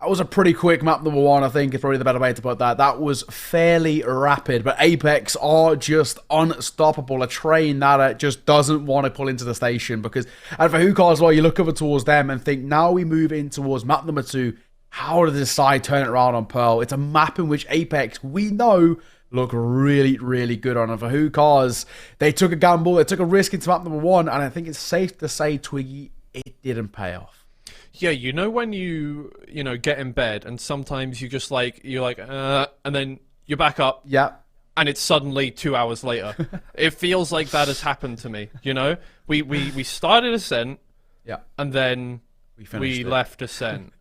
That was a pretty quick map number one, I think, is probably the better way to put that. That was fairly rapid, but Apeks are just unstoppable. A train that just doesn't want to pull into the station, because, and for Hookah as well, you look over towards them and think, now we move in towards map number two, how does this side turn it around on Pearl? It's a map in which Apeks, we know, look really, really good on. And for Hookahs, they took a gamble, they took a risk into map number one, and I think it's safe to say, Twiggy, it didn't pay off. Yeah, you know when you get in bed and sometimes you just you're like, and then you back up. Yeah. And it's suddenly 2 hours later. It feels like that has happened to me, you know? We started Ascent. Yeah. And then we left Ascent.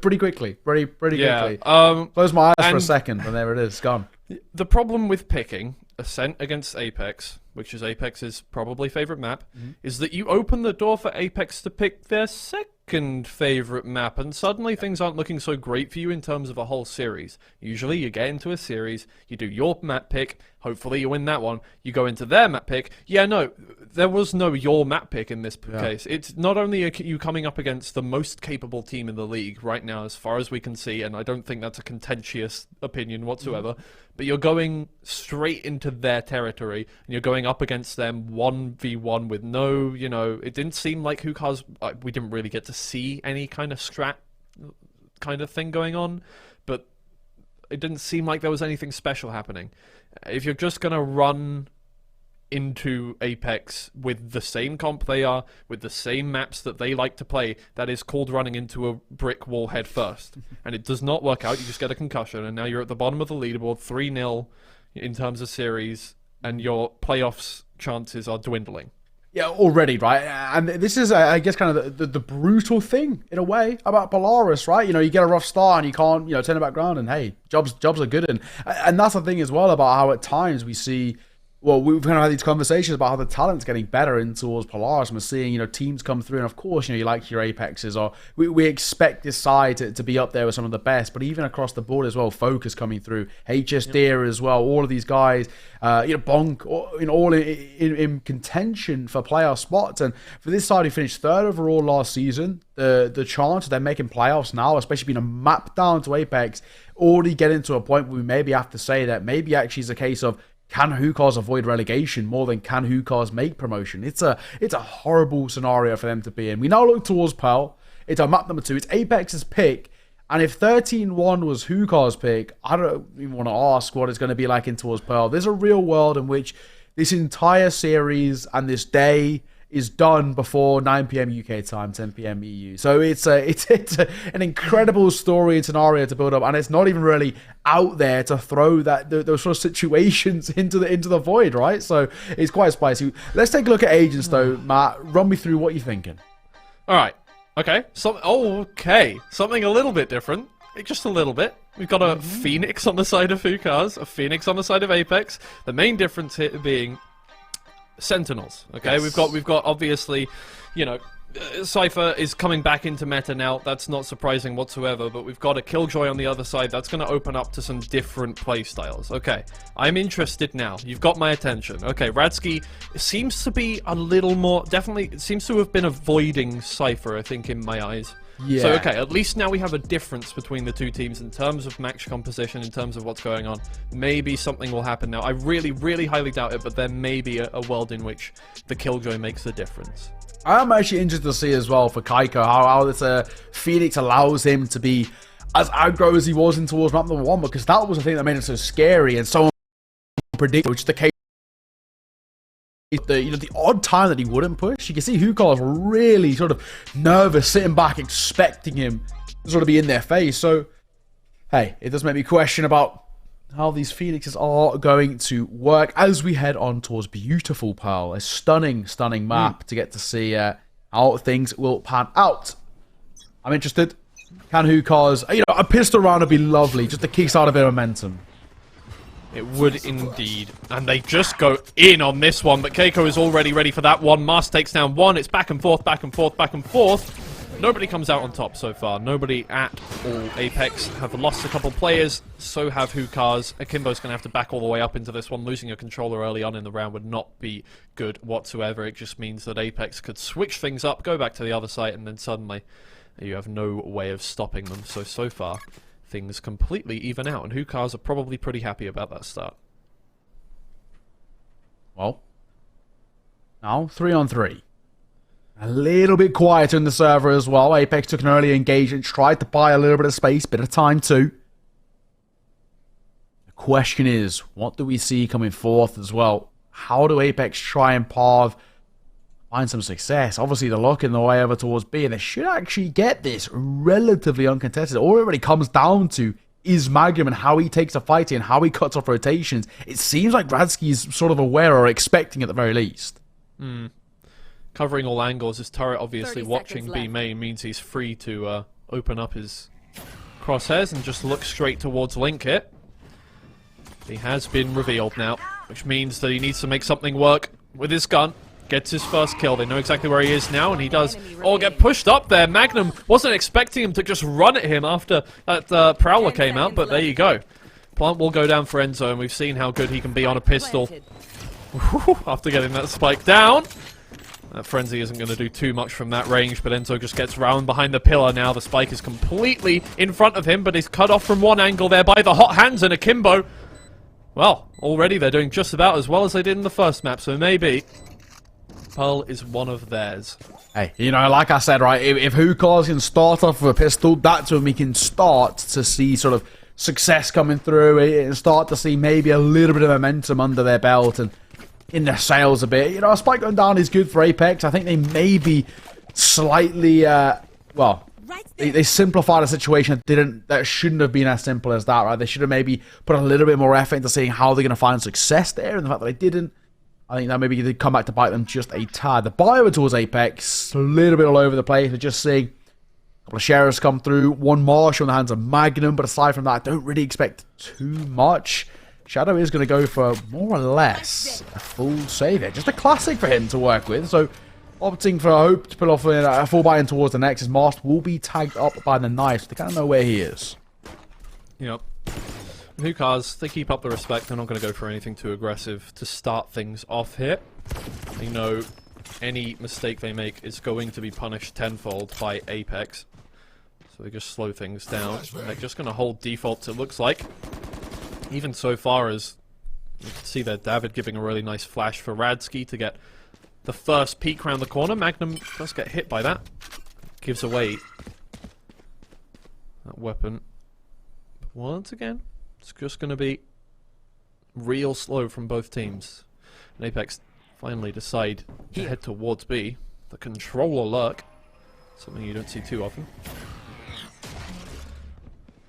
Pretty quickly. Pretty quickly. Close my eyes for a second and there it is, gone. The problem with picking Ascent against Apeks, which is Apex's probably favorite map, is that you open the door for Apeks to pick their second second favorite map, and suddenly things aren't looking so great for you in terms of a whole series. Usually you get into a series, you do your map pick, hopefully you win that one, you go into their map pick. Yeah, no, there was no your map pick in this case. It's not only are you coming up against the most capable team in the league right now, as far as we can see, and I don't think that's a contentious opinion whatsoever, but you're going straight into their territory, and you're going up against them 1v1 with no, you know, it didn't seem like Hookah's, we didn't really get to see any kind of strat kind of thing going on, but it didn't seem like there was anything special happening. If you're just going to run into Apeks with the same comp they are, with the same maps that they like to play, that is called running into a brick wall head first. And it does not work out, you just get a concussion, and now you're at the bottom of the leaderboard, 3-0 in terms of series, and your playoffs chances are dwindling. Yeah, already, right? And this is, I guess, kind of the brutal thing, in a way, about Polaris, right? You know, you get a rough start and you can't, you know, turn it back around, and hey, jobs are good. And that's the thing as well about how at times we see, well, we've kind of had these conversations about how the talent's getting better in towards Polaris, and we're seeing, you know, teams come through, and of course, you know, you like your Apexes, or we expect this side to be up there with some of the best, but even across the board as well, Focus coming through, HS Deer as well, all of these guys, you know, Bonk, all in contention for playoff spots. And for this side who finished third overall last season, the chance of them making playoffs now, especially being a map down to Apeks, already getting to a point where we maybe have to say that maybe actually it's a case of, can Hookahs avoid relegation more than can Hookahs make promotion? It's a horrible scenario for them to be in. We now look towards Pearl. It's our map number 2. It's Apex's pick. And if 13-1 was Hookahs' pick, I don't even want to ask what it's going to be like in towards Pearl. There's a real world in which this entire series and this day is done before 9 p.m. UK time, 10 p.m. EU. So it's an incredible story and scenario to build up, and it's not even really out there to throw those sort of situations into the void, right? So it's quite spicy. Let's take a look at Agents, though, Matt. Run me through what you're thinking. All right. Okay. Okay. Something a little bit different. Just a little bit. We've got a Phoenix on the side of Hookahs, a Phoenix on the side of Apeks. The main difference here being Sentinels. Okay, yes. We've got obviously, you know, Cypher is coming back into meta now. That's not surprising whatsoever, but we've got a Killjoy on the other side. That's going to open up to some different playstyles. Okay, I'm interested now. You've got my attention. Okay, Radsky seems to be a little more, definitely seems to have been avoiding Cypher, I think, in my eyes. Yeah. So, okay, at least now we have a difference between the two teams in terms of match composition, in terms of what's going on. Maybe something will happen now. I really, really highly doubt it, but there may be a world in which the Killjoy makes the difference. I'm actually interested to see as well for Kaiko how this Phoenix allows him to be as aggro as he was in towards map number 1, because that was the thing that made it so scary and so unpredictable, which is the case. The odd time that he wouldn't push, you can see Hookah's really sort of nervous, sitting back, expecting him to sort of be in their face. So, hey, it does make me question about how these Phoenixes are going to work as we head on towards beautiful Pearl. A stunning, stunning map to get to see how things will pan out. I'm interested. Can Hookahs, you know, a pistol round would be lovely, just to kickstart a bit of momentum. It would indeed. And they just go in on this one, but Keiko is already ready for that one. Mars takes down one. It's back and forth, back and forth, back and forth. Nobody comes out on top so far. Nobody at all. Apeks have lost a couple players, so have Hookahs. Akimbo's going to have to back all the way up into this one. Losing a controller early on in the round would not be good whatsoever. It just means that Apeks could switch things up, go back to the other side, and then suddenly you have no way of stopping them. So far, things completely even out, and Hookahs are probably pretty happy about that start. Well, now 3-on-3. A little bit quieter in the server as well. Apeks took an early engagement, tried to buy a little bit of space, bit of time too. The question is, what do we see coming forth as well? How do Apeks try and find some success? Obviously, they're looking the way over towards B, and they should actually get this relatively uncontested. All it really comes down to is Magnum and how he takes a fight and how he cuts off rotations. It seems like Radsky is sort of aware or expecting at the very least. Covering all angles, his turret obviously watching B main means he's free to open up his crosshairs and just look straight towards Linkit. He has been revealed now, which means that he needs to make something work with his gun. gets his first kill. They know exactly where he is now, and he does all get pushed up there. Magnum wasn't expecting him to just run at him after that Prowler came out, but there you go. Plant will go down for Enzo, and we've seen how good he can be on a pistol. After getting that spike down. That Frenzy isn't going to do too much from that range, but Enzo just gets round behind the pillar now. The spike is completely in front of him, but he's cut off from one angle there by the hot hands and Akimbo. Well, already they're doing just about as well as they did in the first map, so maybe Pearl is one of theirs. Hey, you know, like I said, right, if Hookahs can start off with a pistol, that's when we can start to see sort of success coming through and start to see maybe a little bit of momentum under their belt and in their sails a bit. You know, a spike going down is good for Apeks. I think they may be slightly, well, they simplified a situation that shouldn't have been as simple as that, right? They should have maybe put a little bit more effort into seeing how they're going to find success there, and the fact that they didn't, I think that maybe they come back to bite them just a tad. The bio towards Apeks, a little bit all over the place. We're just seeing a couple of sheriffs come through, one Marshal in the hands of Magnum, but aside from that, I don't really expect too much. Shadow is going to go for more or less a full save here. Just a classic for him to work with. So opting for Hope to pull off a full buy-in towards the next. His Master will be tagged up by the knife. So they kind of know where he is. Yep. Hookahs, they keep up the respect. They're not going to go for anything too aggressive to start things off here. They know any mistake they make is going to be punished tenfold by Apeks. So they just slow things down. They're just going to hold defaults, it looks like. Even so far as you can see there, David giving a really nice flash for Radsky to get the first peek around the corner. Magnum does get hit by that. Gives away that weapon. But once again, it's just going to be real slow from both teams. And Apeks finally decide to head towards B. The controller lurk. Something you don't see too often.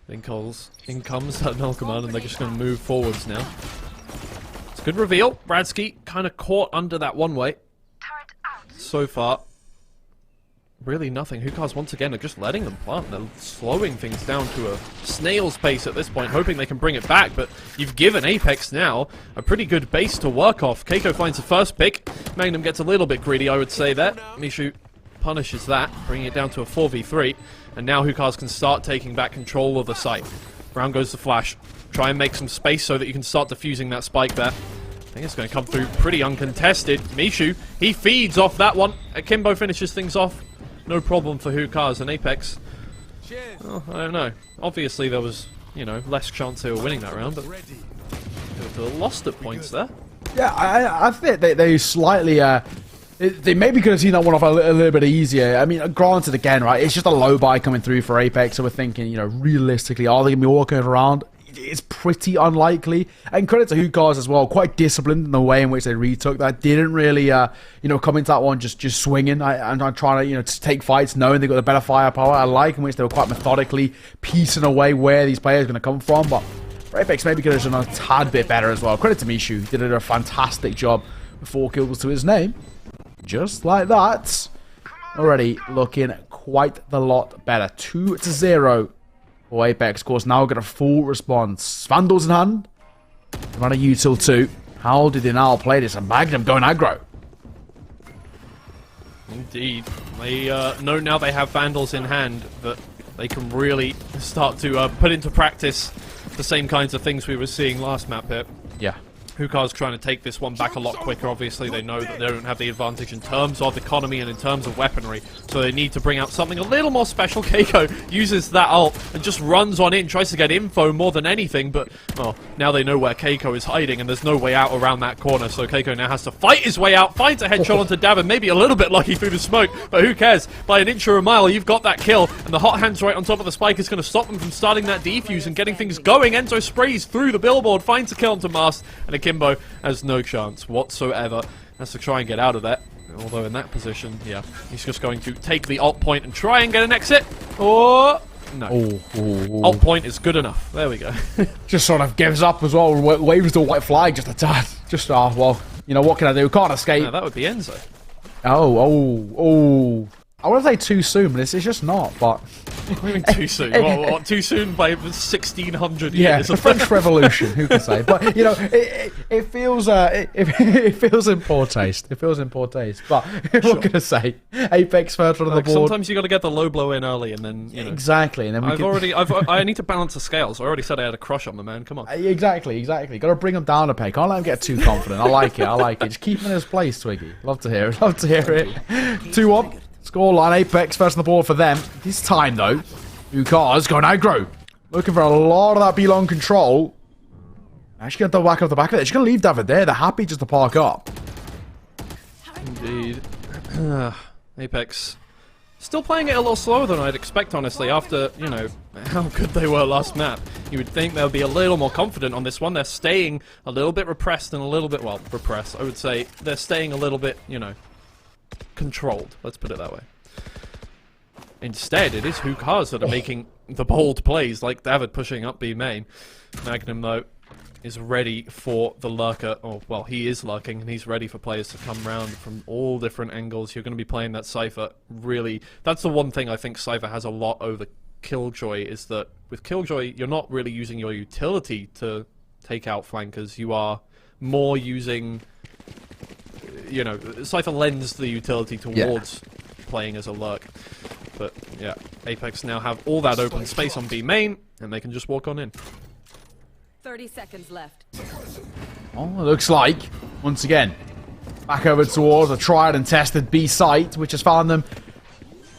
In comes that null command, and they're just going to move forwards now. It's a good reveal. Radsky kind of caught under that one way. So far, really nothing. Hookahs once again are just letting them plant. They're slowing things down to a snail's pace at this point, hoping they can bring it back. But you've given Apeks now a pretty good base to work off. Keiko finds the first pick. Magnum gets a little bit greedy, I would say there. Mishu punishes that, bringing it down to a 4v3. And now Hookahs can start taking back control of the site. Round goes the flash. Try and make some space so that you can start defusing that spike there. I think it's going to come through pretty uncontested. Mishu, he feeds off that one. Akimbo finishes things off. No problem for Hookahs and Apeks. Well, I don't know. Obviously there was, you know, less chance they were winning that round, but they were lost at points there. Yeah, I think they slightly... they maybe could have seen that one off a little bit easier. I mean, granted, again, right, it's just a low buy coming through for Apeks, so we're thinking, you know, realistically, are they going to be walking around? It's pretty unlikely. And credit to Hookahs as well, quite disciplined in the way in which they retook that. Didn't really, you know, come into that one just swinging and trying to, you know, to take fights, knowing they got the better firepower. I like in which they were quite methodically piecing away where these players are going to come from, but for Apeks, maybe could have done a tad bit better as well. Credit to Mishu, he did a fantastic job with 4 kills to his name. Just like that. Already looking quite the lot better. 2-0 for Apeks. Of course, now we've got a full response. Vandals in hand. Run a util 2. How did they now play this? A Magnum going aggro. Indeed. They know now they have Vandals in hand that they can really start to put into practice the same kinds of things we were seeing last map here. Yeah. Hookahs trying to take this one back a lot quicker. Obviously, they know that they don't have the advantage in terms of economy and in terms of weaponry, so they need to bring out something a little more special. Keiko uses that ult and just runs on in, tries to get info more than anything, but, well, now they know where Keiko is hiding, and there's no way out around that corner, so Keiko now has to fight his way out, finds a headshot onto Davin, maybe a little bit lucky through the smoke, but who cares? By an inch or a mile, you've got that kill, and the hot hands right on top of the spike is going to stop them from starting that defuse and getting things going. Enzo sprays through the billboard, finds a kill onto Mast, and Akimbo has no chance whatsoever. Has to try and get out of that. Although in that position, yeah, he's just going to take the ult point and try and get an exit. Or no. Ult point is good enough. There we go. Just sort of gives up as well. Waves the white flag just a tad. Just, well, you know, what can I do? Can't escape. Yeah, that would be Enzo. Oh. I want to say too soon, but it's just not. But what do you mean too soon? What, too soon by 1600 years? Yeah, the French Revolution. Who can say? But you know, it feels it feels in poor taste. It feels in poor taste. But what can I say? Apeks first on the board. Sometimes you got to get the low blow in early, and then you know. Exactly, and then I need to balance the scales. I already said I had a crush on the man. Come on. Exactly. Got to bring him down a peg. Can't let him get too confident. I like it. Just keep him in his place, Twiggy. Love to hear it. 2-1. Scoreline, Apeks first on the board for them. This time, though, Ukar's going aggro. Looking for a lot of that B-long control. Actually going to double back off the back of it. She's going to leave David there. They're happy just to park up. Indeed. Apeks. Still playing it a little slower than I'd expect, honestly, after, you know, how good they were last map. You would think they'll be a little more confident on this one. They're staying a little bit repressed and a little bit, well, repressed, I would say. They're staying a little bit, you know, controlled, let's put it that way. Instead, it is Hookahs that are making the bold plays, like David pushing up B main. Magnum, though, is ready for the lurker. Oh, well, he is lurking, and he's ready for players to come round from all different angles. You're going to be playing that Cypher. Really, that's the one thing I think Cypher has a lot over Killjoy, is that with Killjoy, you're not really using your utility to take out flankers. You are more using... You know, Cypher lends the utility towards playing as a lurk. But, yeah, Apeks now have all that open space on B main, and they can just walk on in. 30 seconds left. Oh, it looks like, once again, back over towards a tried and tested B site, which has found them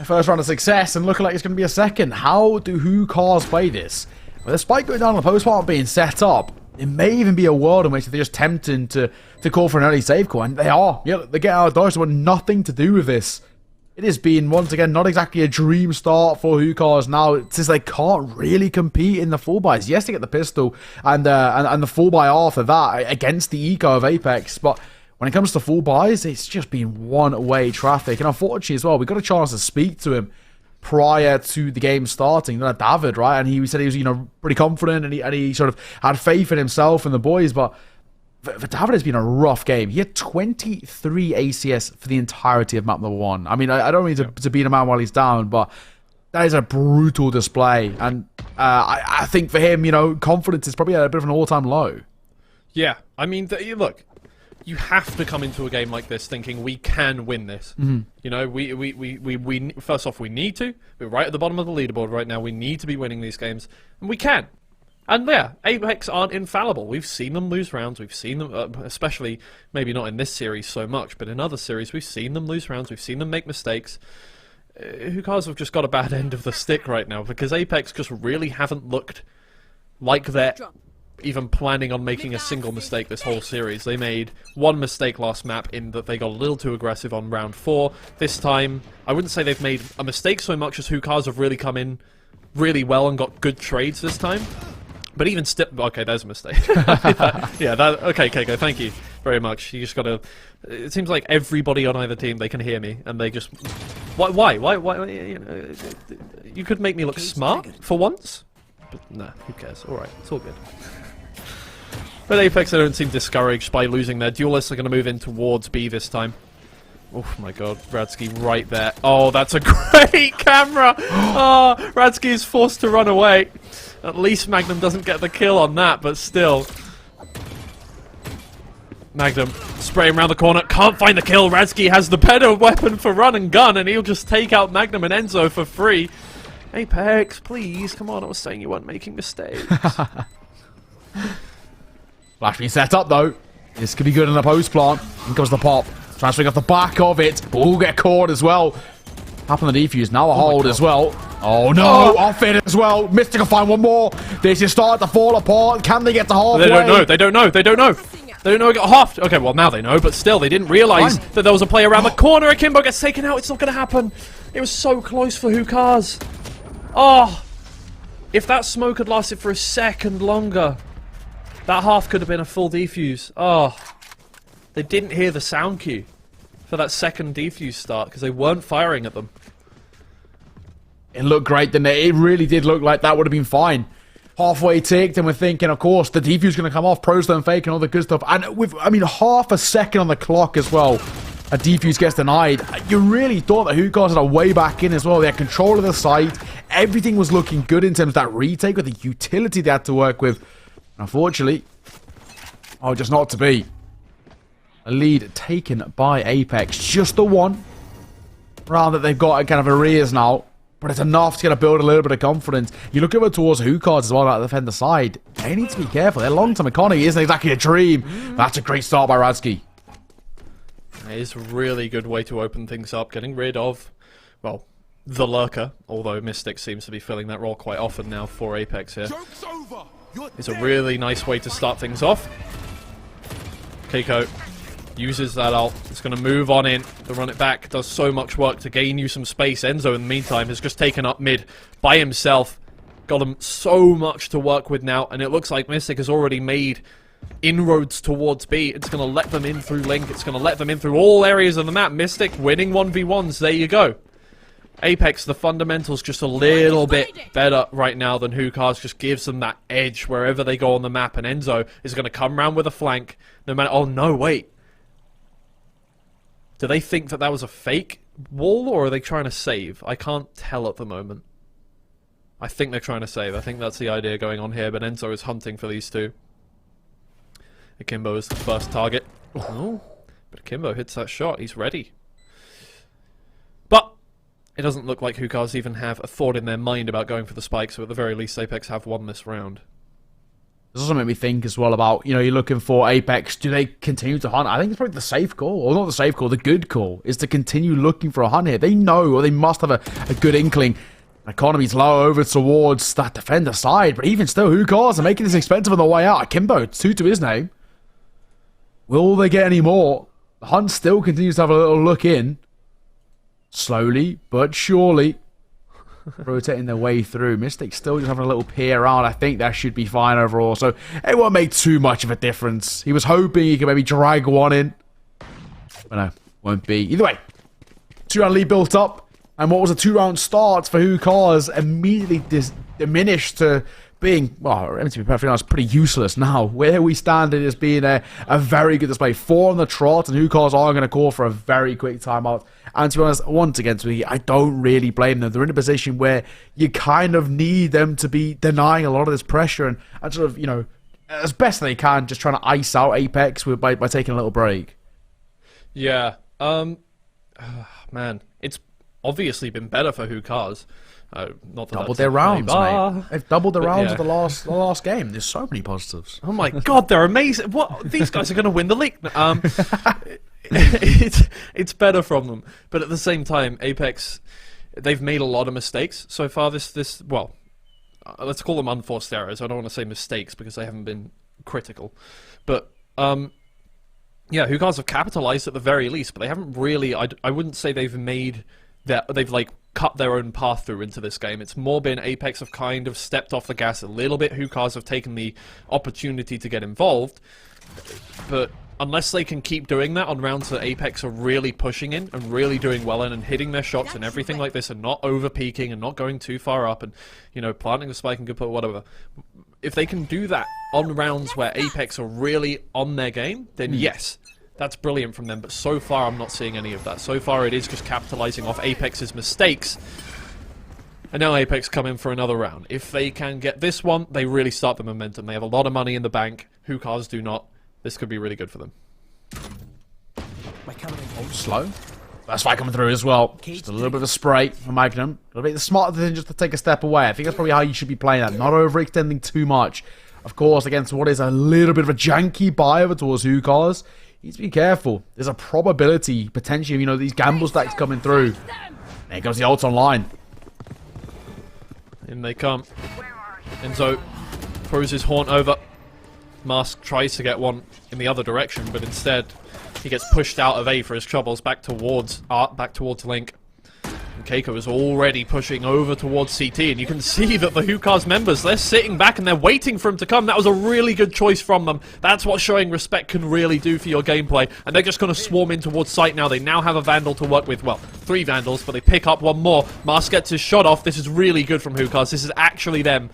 a first round of success, and looking like it's going to be a second. How do Hookahs play this? With the spike going down on the post part being set up, it may even be a world in which they're just tempting to call for an early save call, and they are. Yeah, they get out of dodge. They want nothing to do with this. It has been, once again, not exactly a dream start for Hookahs now, since they can't really compete in the full buys. Yes, they get the pistol and the full buy after that against the eco of Apeks, but when it comes to full buys, it's just been one-way traffic. And unfortunately as well, we got a chance to speak to him prior to the game starting, David, right? And he said he was, you know, pretty confident, and he sort of had faith in himself and the boys, but for David, it's been a rough game. He had 23 ACS for the entirety of map number 1. I mean, I don't mean to beat a man while he's down, but that is a brutal display. And I think for him, you know, confidence is probably at a bit of an all-time low. Yeah, I mean, look, you have to come into a game like this thinking we can win this. Mm-hmm. You know, we first off, we need to. We're right at the bottom of the leaderboard right now. We need to be winning these games, and we can. And yeah, Apeks aren't infallible. We've seen them lose rounds. We've seen them, especially maybe not in this series so much, but in other series, we've seen them lose rounds. We've seen them make mistakes. Hookahs have just got a bad end of the stick right now, because Apeks just really haven't looked like they're even planning on making a single mistake this whole series. They made one mistake last map in that they got a little too aggressive on round 4. This time, I wouldn't say they've made a mistake so much as Hookahs have really come in really well and got good trades this time. But even still, okay, there's a mistake. Okay, Keiko, thank you very much. You just gotta. It seems like everybody on either team, they can hear me, and they just. Why? You know, you could make me look smart for once, but nah, who cares? All right, it's all good. But Apeks, they don't seem discouraged by losing their duelists. Are going to move in towards B this time. Oh my god, Radsky right there. Oh, that's a great camera! Oh, Radsky is forced to run away. At least Magnum doesn't get the kill on that, but still. Magnum spraying around the corner, can't find the kill. Radsky has the better weapon for run and gun, and he'll just take out Magnum and Enzo for free. Apeks, please, come on, I was saying you weren't making mistakes. Flash being set up though. This could be good in the post plant. In comes the pop. Transferring off the back of it, but will get caught as well. Tap on the defuse, now a hold as well. Oh no, off it as well. Mystic will find one more. This is starting to fall apart. Can they get to halfway? They don't know. They don't know it got halved. Okay, well now they know, but still, they didn't realise that there was a play around the corner. Akimbo gets taken out. It's not going to happen. It was so close for Hookahs. Oh, if that smoke had lasted for a second longer, that half could have been a full defuse. Oh, they didn't hear the sound cue for that second defuse start because they weren't firing at them. It looked great, didn't it? It really did look like that would have been fine. Halfway ticked, and we're thinking, of course, the defuse going to come off, pros don't fake and all the good stuff. And with, I mean, half a second on the clock as well. a defuse gets denied. You really thought that Hookahs had a way back in as well. They had control of the site. Everything was looking good in terms of that retake with the utility they had to work with. Unfortunately, just not to be. A lead taken by Apeks. Just the one round that they've got kind of arrears now. But it's enough to kind of build a little bit of confidence. You look over towards Hookahs as well, at the defender side. They need to be careful. Their long-term economy isn't exactly a dream. That's a great start by Radski. It is a really good way to open things up, getting rid of, well, the lurker, although Mystic seems to be filling that role quite often now for Apeks here. It's a really nice way to start things off. Keiko uses that ult. It's going to move on in to run it back. Does so much work to gain you some space. Enzo, in the meantime, has just taken up mid by himself. Got him so much to work with now, and it looks like Mystic has already made inroads towards B. It's going to let them in through Link. It's going to let them in through all areas of the map. Mystic winning 1v1s. There you go. Apeks, the fundamentals just a little bit better right now than Hookahs. Just gives them that edge wherever they go on the map. And Enzo is going to come around with a flank. No matter... Oh, no, wait. Do they think that that was a fake wall, or are they trying to save? I can't tell at the moment. I think they're trying to save. I think that's the idea going on here. But Enzo is hunting for these two. Akimbo is the first target. Oh, but Akimbo hits that shot. He's ready. But it doesn't look like Hookahs even have a thought in their mind about going for the spike, so at the very least Apeks have won this round. This also made me think as well about, you're looking for Apeks. Do they continue to hunt? I think it's probably the safe call, or not the safe call, the good call, is to continue looking for a hunt here. They know, or they must have a good inkling. Economy's low over towards that defender side, but even still, Hookahs are making this expensive on the way out. Akimbo, 2 to his name. Will they get any more? The hunt still continues to have a little look in. Slowly, but surely, rotating their way through. Mystic still just having a little peer around. I think that should be fine overall. So it won't make too much of a difference. He was hoping he could maybe drag one in. But no, won't be. Either way, 2-round lead built up. And what was a 2-round start for Hookahs immediately diminished to being, well, to be perfectly honest, pretty useless now. Where we stand, it has been a very good display. 4 on the trot, and Hookahs are going to call for a very quick timeout. And to be honest, once again, I don't really blame them. They're in a position where you kind of need them to be denying a lot of this pressure and sort of, as best they can, just trying to ice out Apeks by taking a little break. Yeah. Man, it's obviously been better for Hookahs. Not that doubled their rounds, mate. They've doubled the rounds of the last game. There's so many positives. Oh my god, they're amazing! What? These guys are going to win the league. It's better from them, but at the same time, Apeks, they've made a lot of mistakes so far. Well, let's call them unforced errors. I don't want to say mistakes because they haven't been critical, but yeah, Hookahs have capitalized at the very least, but they haven't really. I wouldn't say they've made that. They've like cut their own path through into this game. It's more been Apeks have kind of stepped off the gas a little bit. Hookahs have taken the opportunity to get involved, but unless they can keep doing that on rounds that Apeks are really pushing in and really doing well in and hitting their shots and everything like this and not over peaking and not going too far up and planting a spike and good put whatever. If they can do that on rounds where Apeks are really on their game, then yes, that's brilliant from them, but so far I'm not seeing any of that. So far it is just capitalizing off Apex's mistakes. And now Apeks come in for another round. If they can get this one, they really start the momentum. They have a lot of money in the bank. Hookahs do not. This could be really good for them. Oh, slow. That's why coming through as well. Just a little bit of a spray from Magnum. A little bit smarter than just to take a step away. I think that's probably how you should be playing that. Not overextending too much. Of course, against what is a little bit of a janky buy over towards Hookahs. Needs to be careful. There's a probability, potentially, of these gamble stacks coming through. There goes the ult online. In they come. Enzo throws his haunt over. Mask tries to get one in the other direction, but instead he gets pushed out of A for his troubles, back towards Link. And Keiko is already pushing over towards CT, and you can see that the Hookahs members, they're sitting back and they're waiting for him to come. That was a really good choice from them. That's what showing respect can really do for your gameplay, and they're just going to swarm in towards site now. They now have a Vandal to work with. Well, 3 Vandals, but they pick up one more. Mask gets his shot off. This is really good from Hookahs. This is actually them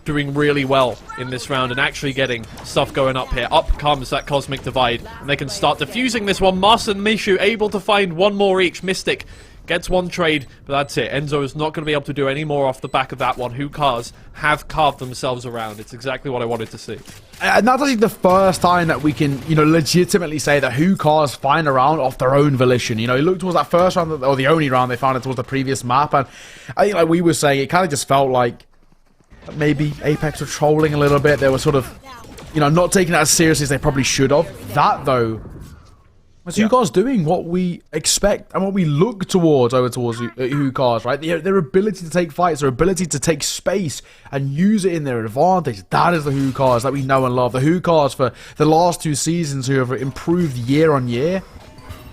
doing really well in this round and actually getting stuff going up here. Up comes that Cosmic Divide, and they can start defusing this one. Mas and Mishu able to find one more each. Mystic gets one trade, but that's it. Enzo is not going to be able to do any more off the back of that one. Hookahs have carved themselves around. It's exactly what I wanted to see. And that's actually the first time that we can, legitimately say that Hookahs find a round off their own volition. You look towards that first round, or the only round they found it towards the previous map, and I think, like we were saying, it kind of just felt like maybe Apeks were trolling a little bit. They were sort of, not taking it as seriously as they probably should have. That, though, was Hookahs doing what we expect and what we look towards Hookahs, right? Their ability to take fights, their ability to take space and use it in their advantage. That is the Hookahs that we know and love. The Hookahs for the last 2 seasons who have improved year on year.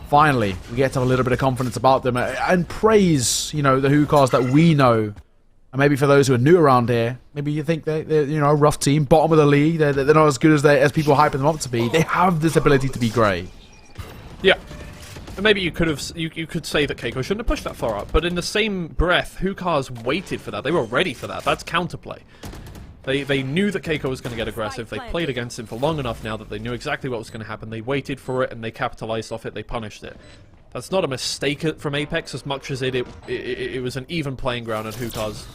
Finally, we get to have a little bit of confidence about them and praise, the Hookahs that we know. And maybe for those who are new around here, maybe you think they're a rough team, bottom of the league. They're not as good as people hyping them up to be. They have this ability to be great. Yeah. And maybe you could say that Keiko shouldn't have pushed that far up, but in the same breath, Hookahs waited for that. They were ready for that. That's counterplay. They knew that Keiko was going to get aggressive. They played against him for long enough now that they knew exactly what was going to happen. They waited for it and they capitalized off it. They punished it. That's not a mistake from Apeks as much as it was an even playing ground, and Hookahs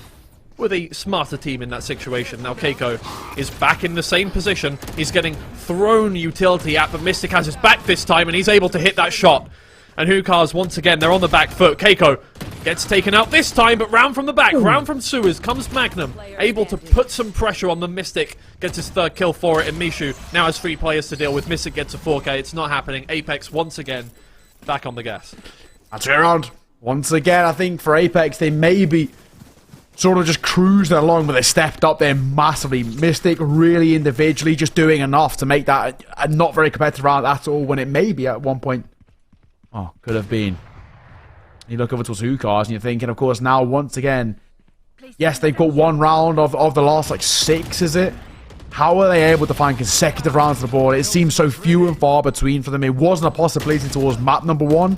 with a smarter team in that situation. Now Keiko is back in the same position. He's getting thrown utility at, but Mystic has his back this time, and he's able to hit that shot. And Hookahs, once again, they're on the back foot. Keiko gets taken out this time, but round from the back, round from sewers, comes Magnum, able to put some pressure on the Mystic, gets his 3rd kill for it, and Mishu now has 3 players to deal with. Mystic gets a 4K, it's not happening. Apeks, once again, back on the gas. That's it around. Once again, I think for Apeks, they maybe sort of just cruised along, but they stepped up there massively. Mystic really individually just doing enough to make that a not very competitive round at all, when it maybe at one point, could have been. You look over towards Hookahs and you're thinking, of course, now once again, yes, they've got 1 round of the last, 6, is it? How are they able to find consecutive rounds of the board? It seems so few and far between for them. It wasn't a possibility towards map number 1.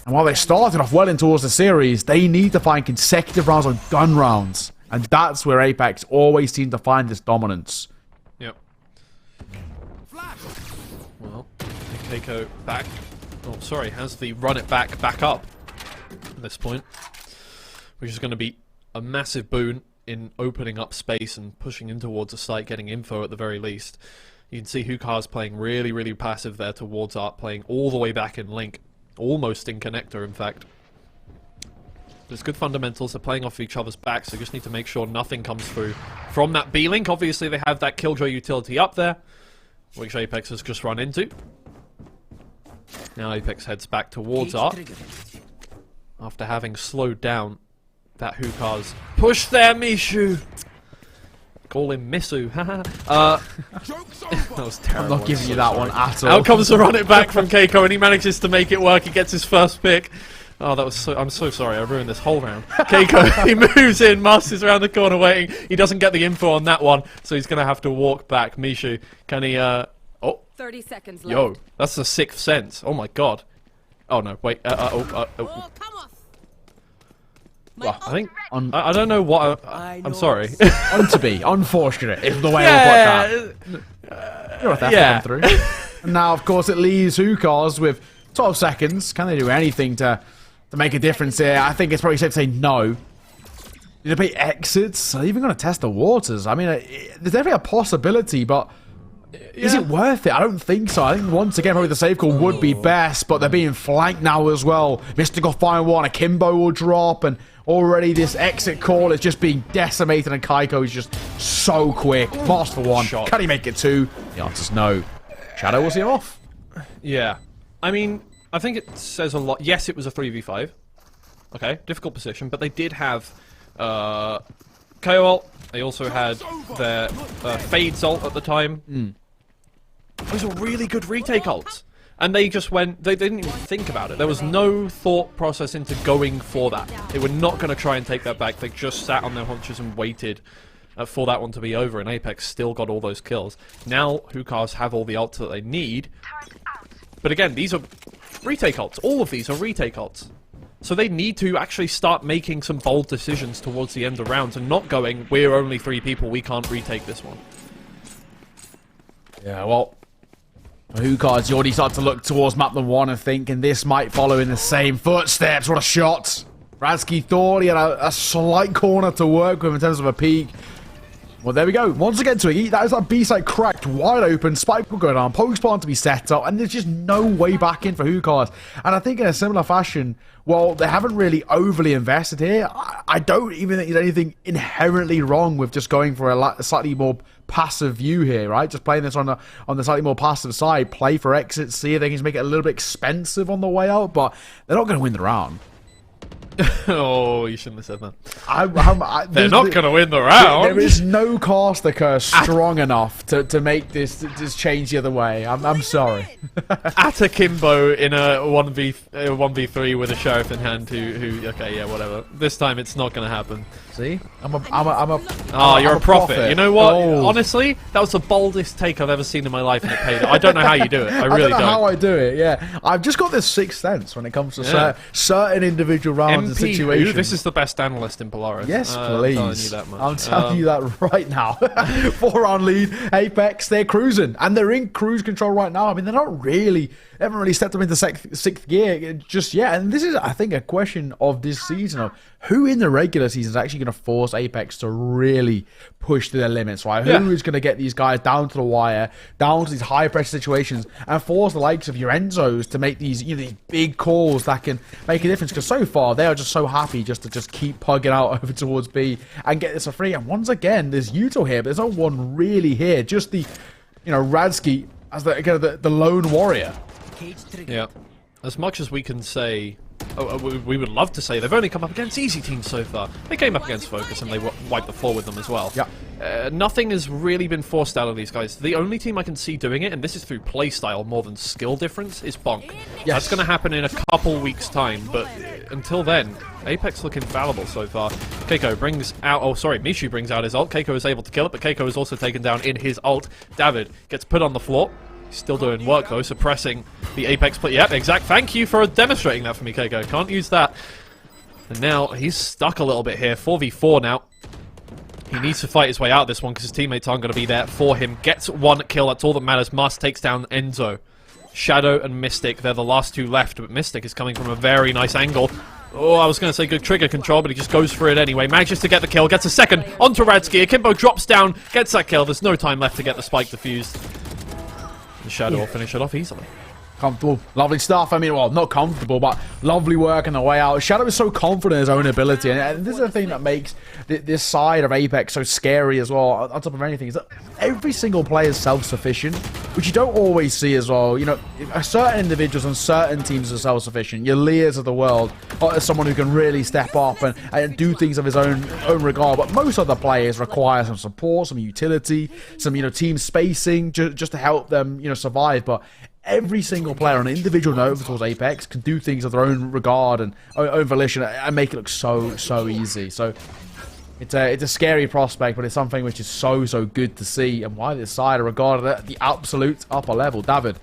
And while they started off well in towards the series, they need to find consecutive rounds on gun rounds. And that's where Apeks always seem to find this dominance. Yep. Well, Keiko back. Oh, sorry, has the run it back up at this point. Which is going to be a massive boon in opening up space and pushing in towards a site, getting info at the very least. You can see Hookahs playing really, really passive there towards Art, playing all the way back in Link. Almost in connector, in fact. There's good fundamentals. They're playing off each other's backs, so you just need to make sure nothing comes through from that B-Link. Obviously, they have that Killjoy utility up there, which Apeks has just run into. Now Apeks heads back towards Art, after having slowed down that Hookahs push there, Mishu! Call him Misu. That was terrible. I'm not giving you that one at all. Out comes the run it back from Keiko, and he manages to make it work. He gets his first pick. Oh, that was so... I'm so sorry. I ruined this whole round. Keiko, he moves in. Mas is around the corner waiting. He doesn't get the info on that one, so he's going to have to walk back. Mishu, can he... Oh. 30 seconds left. Yo, that's the 6th sense. Oh, my God. Oh, no. Wait. Oh, come on. Well, I think... I don't know what... I'm sorry. To be unfortunate if the way I put that. You're a through. And now, of course, it leaves Hookahs with 12 seconds. Can they do anything to make a difference here? I think it's probably safe to say no. Did they play exits? Are they even going to test the waters? I mean, there's definitely a possibility, but is it worth it? I don't think so. I think once again, probably the save call would be best, but they're being flanked now as well. Mystic will find one, a Kimbo will drop, and already this exit call is just being decimated, and Keiko is just so quick. Pass for 1. Can he make it 2? The answer's no. Shadow will see him off. Yeah. I mean, I think it says a lot. Yes, it was a 3v5. Okay, difficult position, but they did have KO ult. They also had their Fades ult at the time. Those were really good retake ults. And they just went, they didn't even think about it. There was no thought process into going for that. They were not going to try and take that back. They just sat on their haunches and waited for that one to be over. And Apeks still got all those kills. Now, Hookahs have all the ults that they need. But again, these are retake ults. All of these are retake ults. So they need to actually start making some bold decisions towards the end of rounds and not going, we're only 3 people, we can't retake this one. Yeah, well, Hookah's already started to look towards map number 1 and thinking this might follow in the same footsteps. What a shot! Radsky thought he had a slight corner to work with in terms of a peak. Well, there we go. Once again, Twiggy, that is that B-side cracked wide open. Spike will go down. Poke spawn to be set up. And there's just no way back in for Hookahs. And I think in a similar fashion, well, they haven't really overly invested here. I don't even think there's anything inherently wrong with just going for a slightly more passive view here, right? Just playing this on the slightly more passive side. Play for exits. See if they can make it a little bit expensive on the way out. But they're not going to win the round. Oh, you shouldn't have said that. They're not going to win the round. There is no caster curse strong enough to make this change the other way. I'm sorry. At Akimbo in a 1v3 with a sheriff in hand who okay, yeah, whatever. This time it's not going to happen. See? You're a prophet. You know what? Oh. Honestly, that was the boldest take I've ever seen in my life, and it paid. I don't know how you do it. I really don't. I don't know how I do it, yeah. I've just got this sixth sense when it comes to certain individual rounds and situations. This is the best analyst in Polaris. Yes, please. I'm telling you that much. I'm telling you that right now. 4-round lead. Apeks, they're cruising. And they're in cruise control right now. I mean, they haven't really stepped up into sixth gear just yet. And this is, I think, a question of this season of who in the regular season is actually going to force Apeks to really push to their limits, right? Yeah. Who is going to get these guys down to the wire, down to these high pressure situations, and force the likes of your Enzos to make these, these big calls that can make a difference? Because so far they are just so happy just to keep pugging out over towards B and get this for free. And once again, there's Yuto here, but there's no one really here. Just the, Radsky as the lone warrior. Yeah. As much as we can say, we would love to say they've only come up against easy teams so far. They came up against Focus and they wiped the floor with them as well. Yeah. Nothing has really been forced out of these guys. The only team I can see doing it, and this is through playstyle more than skill difference, is Bonk. Yes. That's going to happen in a couple weeks' time, but until then, Apeks look infallible so far. Keiko brings out, Mishu brings out his ult. Keiko is able to kill it, but Keiko is also taken down in his ult. David gets put on the floor. Still doing work though, suppressing the Apeks play. Yep, exact. Thank you for demonstrating that for me, Keiko. Can't use that. And now he's stuck a little bit here. 4v4 now. He needs to fight his way out of this one because his teammates aren't going to be there for him. Gets one kill. That's all that matters. Must takes down Enzo. Shadow and Mystic, they're the last two left, but Mystic is coming from a very nice angle. Oh, I was going to say good trigger control, but he just goes for it anyway. Manages to get the kill, gets a second onto Radsky. Akimbo drops down, gets that kill. There's no time left to get the spike defused. The Shadow will finish it off easily. Comfortable. Lovely stuff. I mean, well, not comfortable, but lovely work on the way out. Shadow is so confident in his own ability, and this is the thing that makes this side of Apeks so scary as well, on top of anything, is that every single player is self-sufficient, which you don't always see as well. Certain individuals and certain teams are self-sufficient. Your Lears of the world are someone who can really step up and do things of his own regard, but most other players require some support, some utility, some, team spacing, just to help them, survive. But every single player on an individual note towards Apeks can do things of their own regard and own volition and make it look so easy. So it's a scary prospect, but it's something which is so good to see, and why this side are regarded at the absolute upper level. David,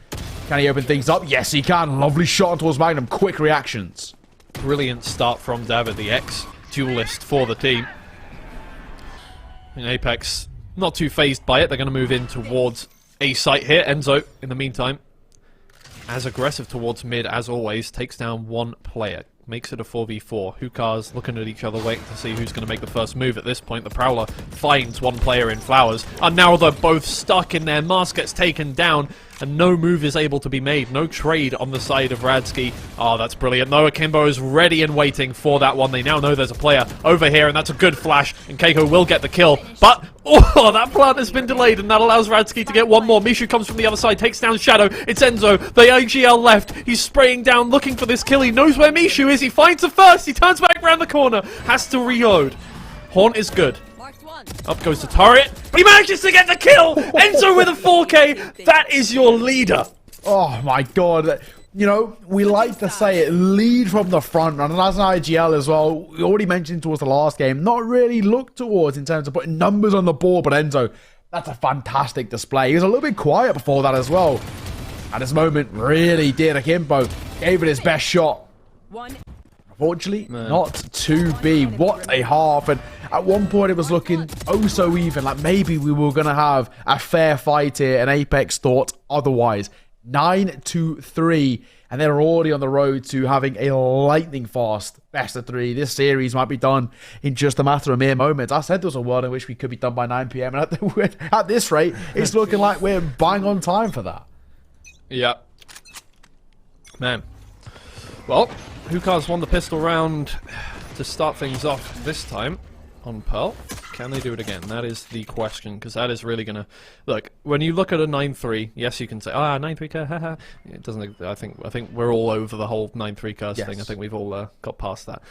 can he open things up? Yes, he can. Lovely shot towards Magnum. Quick reactions. Brilliant start from David, the ex-duelist for the team. And Apeks not too phased by it. They're going to move in towards A site here. Enzo, in the meantime, as aggressive towards mid as always, takes down one player. Makes it a 4v4. Hookahs looking at each other, waiting to see who's going to make the first move. At this point, the Prowler finds one player in Flowers, and now they're both stuck in there. Mask gets taken down, and no move is able to be made. No trade on the side of Radsky. Oh, that's brilliant. No, Akimbo is ready and waiting for that one. They now know there's a player over here, and that's a good flash, and Keiko will get the kill. But, oh, that plant has been delayed, and that allows Radsky to get one more. Mishu comes from the other side, takes down Shadow. It's Enzo. The AGL left. He's spraying down, looking for this kill. He knows where Mishu is. He finds the first. He turns back around the corner. Has to reload. Haunt is good. Up goes the turret, but he manages to get the kill! Enzo with a 4K! That is your leader! Oh my god. We like to say it, lead from the front, and as an IGL as well, we already mentioned towards the last game, not really looked towards in terms of putting numbers on the board, but Enzo, that's a fantastic display. He was a little bit quiet before that as well. At this moment, really did Akimbo. Gave it his best shot. Unfortunately, not to be. What a half. And at one point, it was looking oh so even. Like maybe we were going to have a fair fight here. And Apeks thought otherwise. 9-3. And they're already on the road to having a lightning fast best of 3. This series might be done in just a matter of mere moments. I said there was a world in which we could be done by 9 p.m. And at this rate, it's looking like we're bang on time for that. Yeah. Man. Well, Hookah's won the pistol round to start things off this time on Pearl. Can they do it again? That is the question, because that is really going to... Look, when you look at a 9-3, yes, you can say, 9-3 curse, haha. It doesn't... I think we're all over the whole 9-3 curse thing. I think we've all got past that.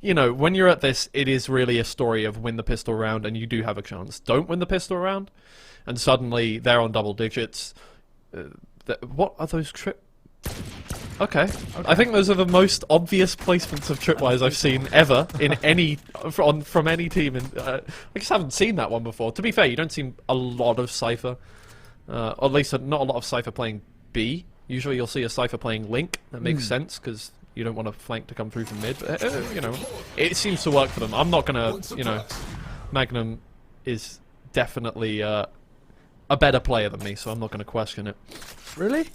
You know, when you're at this, it is really a story of win the pistol round, and you do have a chance. Don't win the pistol round, and suddenly they're on double digits. What are those Okay. I think those are the most obvious placements of tripwires I've seen ever in any from any team. And I just haven't seen that one before. To be fair, you don't see a lot of Cypher, or at least not a lot of Cypher playing B. Usually, you'll see a Cypher playing Link. That makes sense because you don't want a flank to come through from mid. But, you know, it seems to work for them. I'm not gonna, you know, Magnum is definitely a better player than me, so I'm not gonna question it. Really?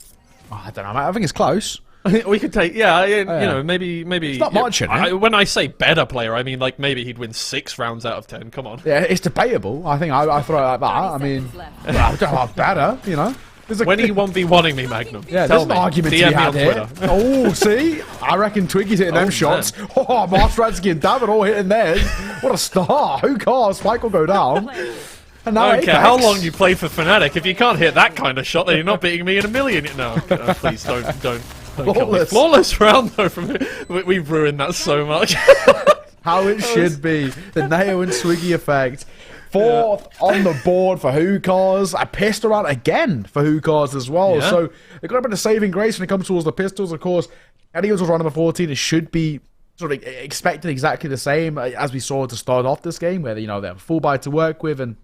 Oh, I don't know, mate. I think it's close. We could take, you know, maybe. It's not much, when I say better player, I mean like maybe he'd win 6 rounds out of 10. Come on. Yeah, it's debatable. I think I throw it like that. I mean, I don't know, better, you know. When he 1v1ing me, Magnum. Yeah, there's an argument to be had here. Oh, see? I reckon Twiggy's hitting them shots. Man. Oh, Mastransky and David all hitting theirs. What a start. Who cares? Spike will go down. And now I don't care how long you play for Fnatic. If you can't hit that kind of shot, then you're not beating me in a million. No, please don't kill me. Flawless round though. We've ruined that so much. How it should be. The Nao and Swiggy effect. 4th on the board for Hookahs. A pistol round again for Hookahs as well. Yeah. So they've got a bit of saving grace when it comes towards the pistols. Of course, Eddie was round number 14. It should be sort of expected exactly the same as we saw to start off this game, where they have a full buy to work with, and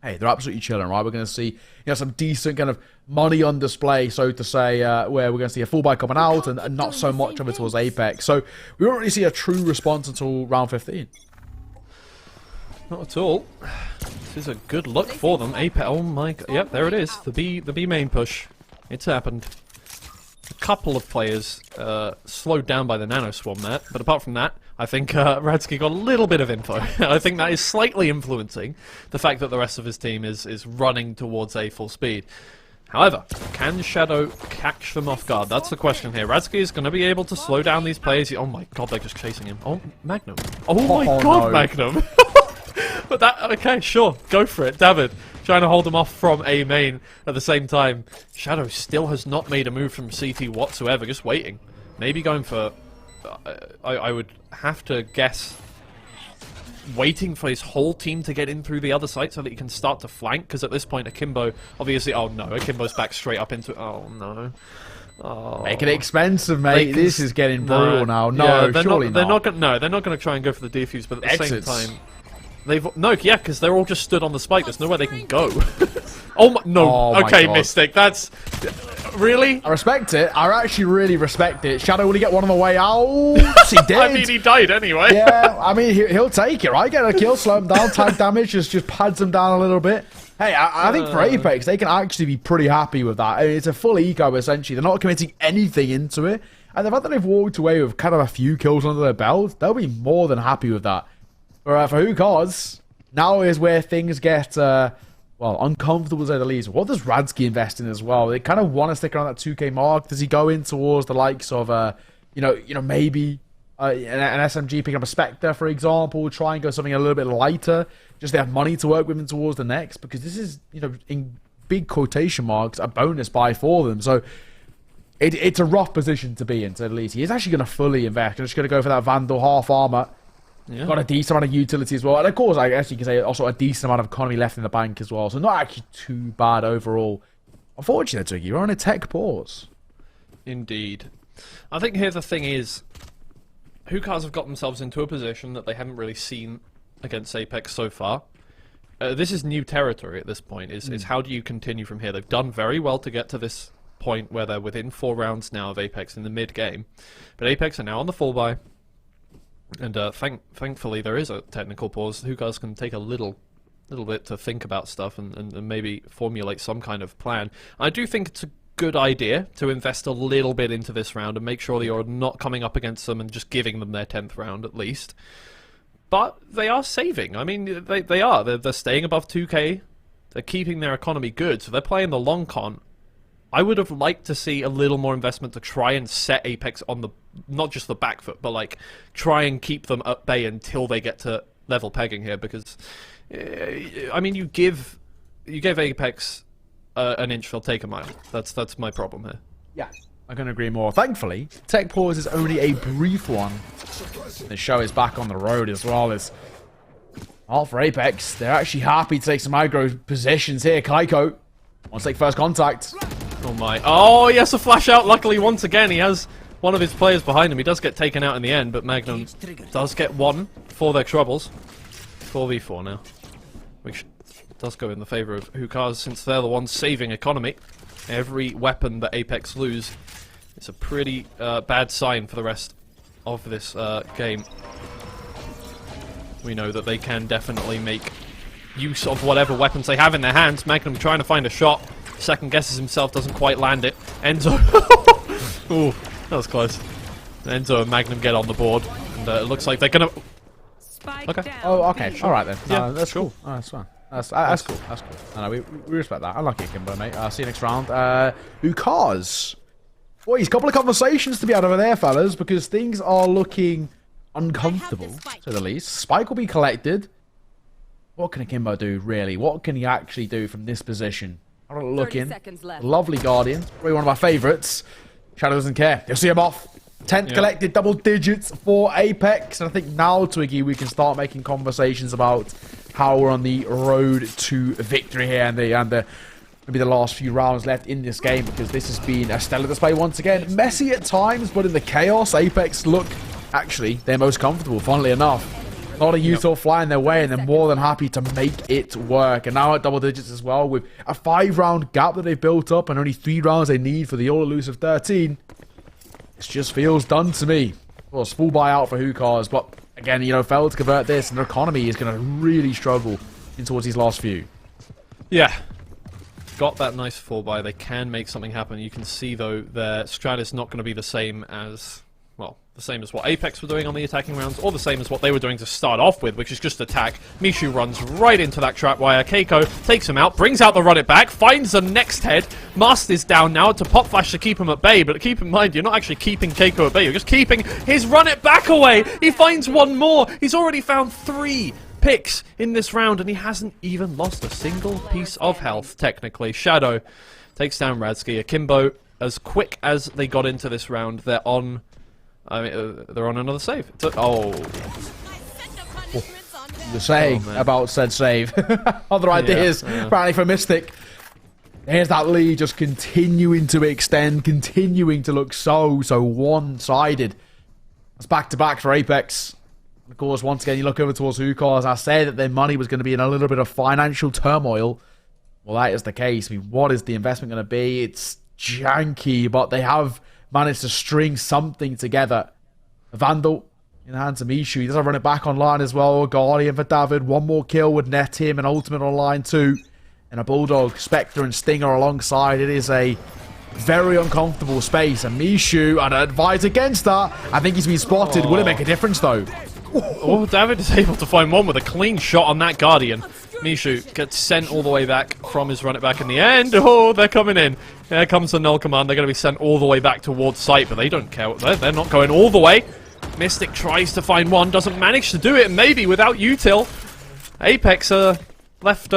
hey, they're absolutely chilling, right? We're going to see some decent kind of money on display, so to say, where we're going to see a full buy coming out and not so much of it towards Apeks. So we won't really see a true response until round 15. Not at all. This is a good look for them. Apeks, oh my god. Yep, there it is. The B main push. It's happened. A couple of players slowed down by the nano swarm there, but apart from that, I think Radsky got a little bit of info. I think that is slightly influencing the fact that the rest of his team is running towards A full speed. However, can Shadow catch them off guard? That's the question here. Radsky is going to be able to slow down these players. Oh my god, they're just chasing him. Oh, Magnum. Oh my god, no. Magnum. But okay, sure, go for it. David, trying to hold them off from A main at the same time. Shadow still has not made a move from CT whatsoever, just waiting. Maybe going for... I would have to guess waiting for his whole team to get in through the other side so that he can start to flank, because at this point Akimbo, obviously... Oh no, Akimbo's back straight up into... Oh no. Oh. Making it expensive, mate. This is getting brutal now. No, yeah, surely not. They're not going to try and go for the defuse, but at the same time... because they're all just stood on the spike. There's nowhere they can go. Oh my, no. Oh okay, God. Mystic. That's... Really? I respect it. I actually really respect it. Shadow, will he get one on the way out? He did. I mean, he died anyway. Yeah, I mean, he'll take it, right? Get a kill, slow him down, tank damage, just pads him down a little bit. Hey, I think for Apeks, they can actually be pretty happy with that. I mean, it's a full eco, essentially. They're not committing anything into it. And the fact that they've walked away with kind of a few kills under their belt, they'll be more than happy with that. For Hookahs, now is where things get, uncomfortable to say the least. What does Radsky invest in as well? They kind of want to stick around that 2k mark. Does he go in towards the likes of, maybe an SMG picking up a Spectre, for example, try and go something a little bit lighter, just to have money to work with him towards the next? Because this is, in big quotation marks, a bonus buy for them. So it's a rough position to be in, to say the least. He is actually going to fully invest. Just going to go for that Vandal half armor. Yeah. Got a decent amount of utility as well. And of course, I guess you can say also a decent amount of economy left in the bank as well. So not actually too bad overall. Unfortunately, you're on a tech pause. Indeed. I think here the thing is, Hookahs have got themselves into a position that they haven't really seen against Apeks so far. This is new territory at this point. Is how do you continue from here? They've done very well to get to this point where they're within 4 rounds now of Apeks in the mid-game. But Apeks are now on the full buy. And thankfully there is a technical pause. Hookahs can take a little bit to think about stuff and maybe formulate some kind of plan. I do think it's a good idea to invest a little bit into this round and make sure that you're not coming up against them and just giving them their 10th round at least. But they are saving. I mean, they are. They're staying above 2k. They're keeping their economy good, so they're playing the long con. I would have liked to see a little more investment to try and set Apeks on the, not just the back foot, but like try and keep them at bay until they get to level pegging here, because I mean, you gave Apeks an inch, they'll take a mile. That's my problem here. Yeah, I couldn't agree more. Thankfully, tech pause is only a brief one. The show is back on the road as well as all for Apeks. They're actually happy to take some aggro positions here. Kaiko wants to take first contact. Oh my! Oh, he has to flash out. Luckily, once again, he has one of his players behind him. He does get taken out in the end, but Magnum does get one for their troubles. 4v4 now, which does go in the favour of Hookahs since they're the ones saving economy. Every weapon that Apeks lose is a pretty bad sign for the rest of this game. We know that they can definitely make use of whatever weapons they have in their hands. Magnum trying to find a shot. Second guesses himself, doesn't quite land it. Enzo. Ooh, that was close. Enzo and Magnum get on the board. And it looks like they're going to... Okay. Oh, okay. Sure. All right, then. Yeah, that's sure. Cool. Oh, that's fine. That's cool. That's cool. No, we respect that. Unlucky Kimbo, mate. See you next round. Hookahs. Boy, he's a couple of conversations to be had over there, fellas, because things are looking uncomfortable, to say the least. Spike will be collected. What can Akimbo do, really? What can he actually do from this position? Have a look in. Lovely Guardian. Probably one of my favourites. Shadow doesn't care. He'll see him off. 10th collected, double digits for Apeks. And I think now, Twiggy, we can start making conversations about how we're on the road to victory here and maybe the last few rounds left in this game, because this has been a stellar display once again. Messy at times, but in the chaos, Apeks look actually their most comfortable, funnily enough. Not a Utah flying their way, and they're more than happy to make it work. And now at double digits as well, with a 5-round gap that they've built up and only 3 rounds they need for the all-elusive 13. It just feels done to me. Of course, full buyout for Hookahs, but again, you know, failed to convert this, and their economy is going to really struggle in towards these last few. Yeah. Got that nice full buy. They can make something happen. You can see, though, their strat is not going to be the same as... well, the same as what Apeks were doing on the attacking rounds, or the same as what they were doing to start off with, which is just attack. Mishu runs right into that trap wire. Keiko takes him out, brings out the run it back, finds the next head. Mast is down now to pop flash to keep him at bay, but keep in mind, you're not actually keeping Keiko at bay, you're just keeping his run it back away. He finds one more. He's already found 3 picks in this round, and he hasn't even lost a single piece of health, technically. Shadow takes down Radsky. Akimbo, as quick as they got into this round, they're on... I mean, they're on another save. Oh. The saying about said save. Other ideas, apparently for Mystic. Here's that lead just continuing to extend, continuing to look so one-sided. It's back-to-back for Apeks. Of course, once again, you look over towards Hookahs. I said that their money was going to be in a little bit of financial turmoil. Well, that is the case. I mean, what is the investment going to be? It's janky, but they have... managed to string something together. A Vandal in the hands of Mishu. He doesn't run it back online as well. Guardian for David. One more kill would net him. An ultimate online too. And a Bulldog, Spectre and Stinger alongside. It is a very uncomfortable space. And Mishu, I'd advise against that. I think he's been spotted. Will it make a difference though? Oh, David is able to find one with a clean shot on that Guardian. Mishu gets sent all the way back from his run it back in the end. Oh, they're coming in. There comes the null command. They're going to be sent all the way back towards site, but they don't care. They're not going all the way. Mystic tries to find one, doesn't manage to do it, maybe without util. Apeks are left,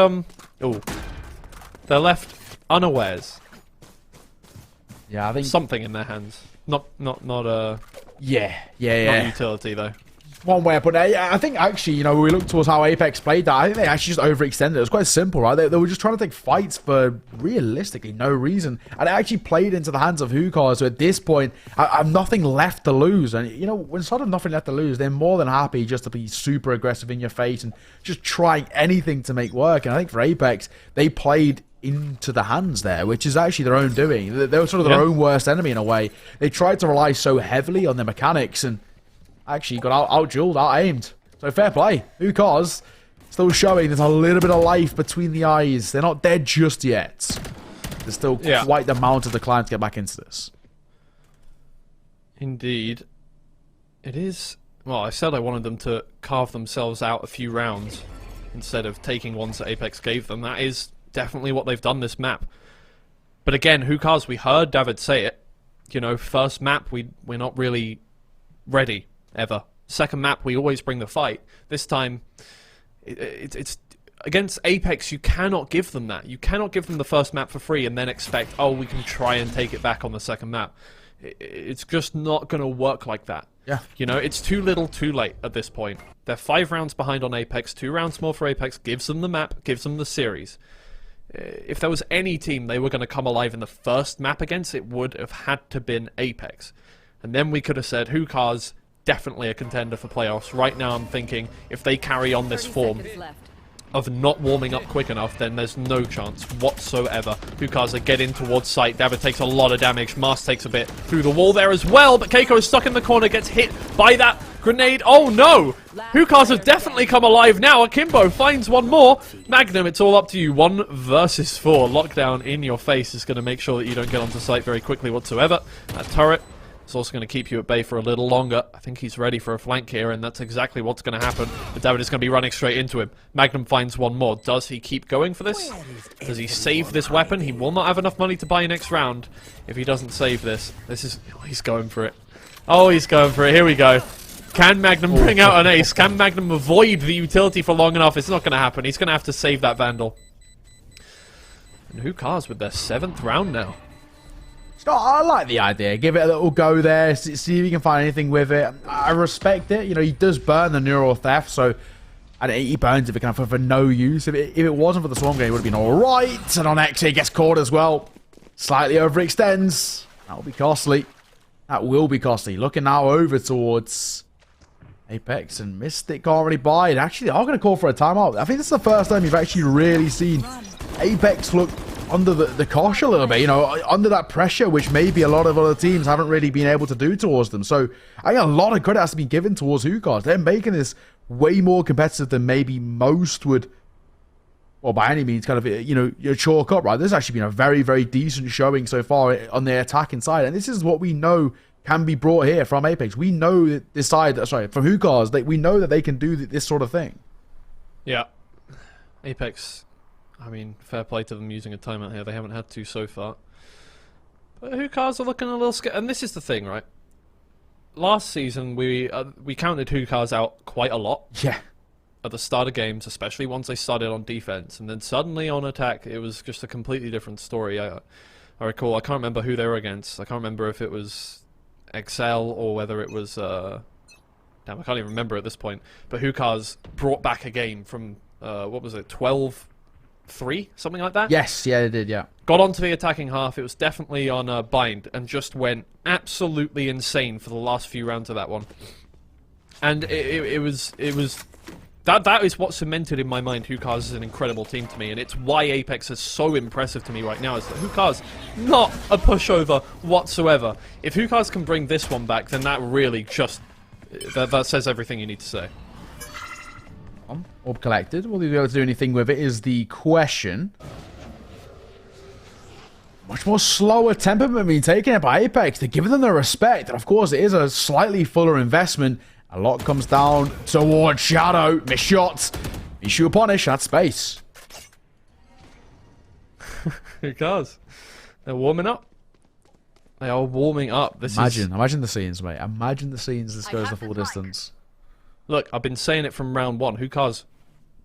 they're left unawares. Yeah, I think... something in their hands. Not Yeah. Not utility, though. One way I put it. I think actually, you know, when we look towards how Apeks played that, I think they actually just overextended. It was quite simple, right? They were just trying to take fights for realistically no reason. And it actually played into the hands of Hookahs. So at this point, I have nothing left to lose. And, you know, when sort of nothing left to lose, they're more than happy just to be super aggressive in your face and just trying anything to make work. And I think for Apeks, they played into the hands there, which is actually their own doing. They were sort of their own worst enemy in a way. They tried to rely so heavily on their mechanics and actually got out-dueled, out-aimed. So fair play. Who cares? Still showing there's a little bit of life between the eyes. They're not dead just yet. There's still quite the amount of decline to get back into this. Indeed. It is... Well, I said I wanted them to carve themselves out a few rounds instead of taking ones that Apeks gave them. That is definitely what they've done this map. But again, who cares? We heard David say it. You know, first map, we're not really ready, ever. Second map, we always bring the fight. This time, it's against Apeks, you cannot give them that. You cannot give them the first map for free and then expect, oh, we can try and take it back on the second map. It's just not going to work like that. Yeah. You know, it's too little too late at this point. They're 5 rounds behind on Apeks. 2 rounds more for Apeks. Gives them the map, gives them the series. If there was any team they were going to come alive in the first map against, it would have had to been Apeks. And then we could have said, who cares? Definitely a contender for playoffs. Right now I'm thinking, if they carry on this form of not warming up quick enough, then there's no chance whatsoever. Hukaza get in towards sight. David takes a lot of damage. Mars takes a bit through the wall there as well, but Keiko is stuck in the corner, gets hit by that grenade. Oh no! Hukaza definitely come alive now. Akimbo finds one more. Magnum, it's all up to you. 1 versus 4. Lockdown in your face is going to make sure that you don't get onto site very quickly whatsoever. That turret is also going to keep you at bay for a little longer. I think he's ready for a flank here, and that's exactly what's going to happen. But David is going to be running straight into him. Magnum finds one more. Does he keep going for this? Does he save this weapon? He will not have enough money to buy next round if he doesn't save this. He's going for it. Oh, he's going for it. Here we go. Can Magnum bring out an ace? Can Magnum avoid the utility for long enough? It's not going to happen. He's going to have to save that Vandal. And who cares with their 7th round now? So I like the idea. Give it a little go there. See if you can find anything with it. I respect it. You know, he does burn the neural theft, so he burns it for no use. If it wasn't for the swarm grenade, it would have been all right. And on X, he gets caught as well. Slightly overextends. That will be costly. That will be costly. Looking now over towards Apeks, and Mystic can't really buy it. Actually, they are going to call for a timeout. I think this is the first time you've actually really seen Apeks look under the cosh a little bit, you know, under that pressure, which maybe a lot of other teams haven't really been able to do towards them. So I think a lot of credit has to be given towards Hukas. They're making this way more competitive than maybe most would, well, by any means, kind of, you know, you chalk up, right? This has actually been a very, very decent showing so far on the attacking side. And this is what we know can be brought here from Apeks. We know that this side, from Hukas, we know that they can do this sort of thing. Yeah. Apeks, I mean, fair play to them using a timeout here. They haven't had to so far. But Hukas are looking a little scared. And this is the thing, right? Last season, we counted Hukas out quite a lot. Yeah. At the start of games, especially once they started on defense. And then suddenly on attack, it was just a completely different story. I recall, I can't remember who they were against. I can't remember if it was Excel or whether it was... damn, I can't even remember at this point. But Hukas brought back a game from, what was it, 12-3? Something like that? Yes, yeah, they did, yeah. Got onto the attacking half. It was definitely on bind and just went absolutely insane for the last few rounds of that one. And it was that is what cemented in my mind Hukas is an incredible team to me, and it's why Apeks is so impressive to me right now. Is that Hukas not a pushover whatsoever. If Hukas can bring this one back, then that really just that says everything you need to say. Orb collected. Will they be able to do anything with it is the question. Much more slower temperament being taken it by Apeks. They're giving them the respect. And of course, it is a slightly fuller investment. A lot comes down towards Shadow. Missed shots. Issue a punish. That's space. Hukas. They're warming up. They are warming up. Imagine the scenes, mate. Imagine the scenes. This goes the full distance. Look, I've been saying it from round 1. Hukas,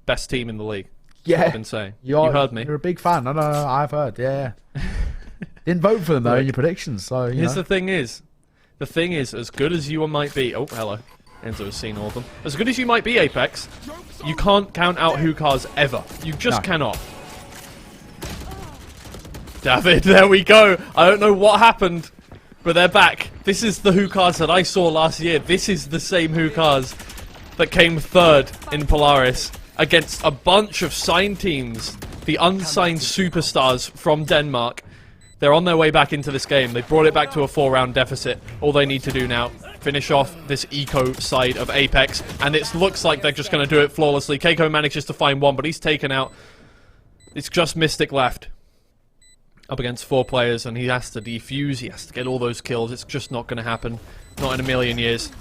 best team in the league. Yeah, I've been saying. You heard me. You're a big fan. No, I've heard. Yeah. Didn't vote for them though in your predictions. So here's the thing is, as good as you might be. Oh, hello. Enzo has seen all of them. As good as you might be, Apeks, you can't count out Hukas ever. You just cannot. David, there we go. I don't know what happened, but they're back. This is the Hukas that I saw last year. This is the same Hukas that came 3rd in Polaris against a bunch of signed teams the unsigned superstars from Denmark. They're on their way back into this game. They brought it back to a 4-round deficit. All they need to do now, finish off this eco side of Apeks, and it looks like they're just going to do it flawlessly. Keiko manages to find one, but he's taken out. It's just Mystic left. Up against 4 players, and he has to defuse, he has to get all those kills. It's just not going to happen. Not in a million years.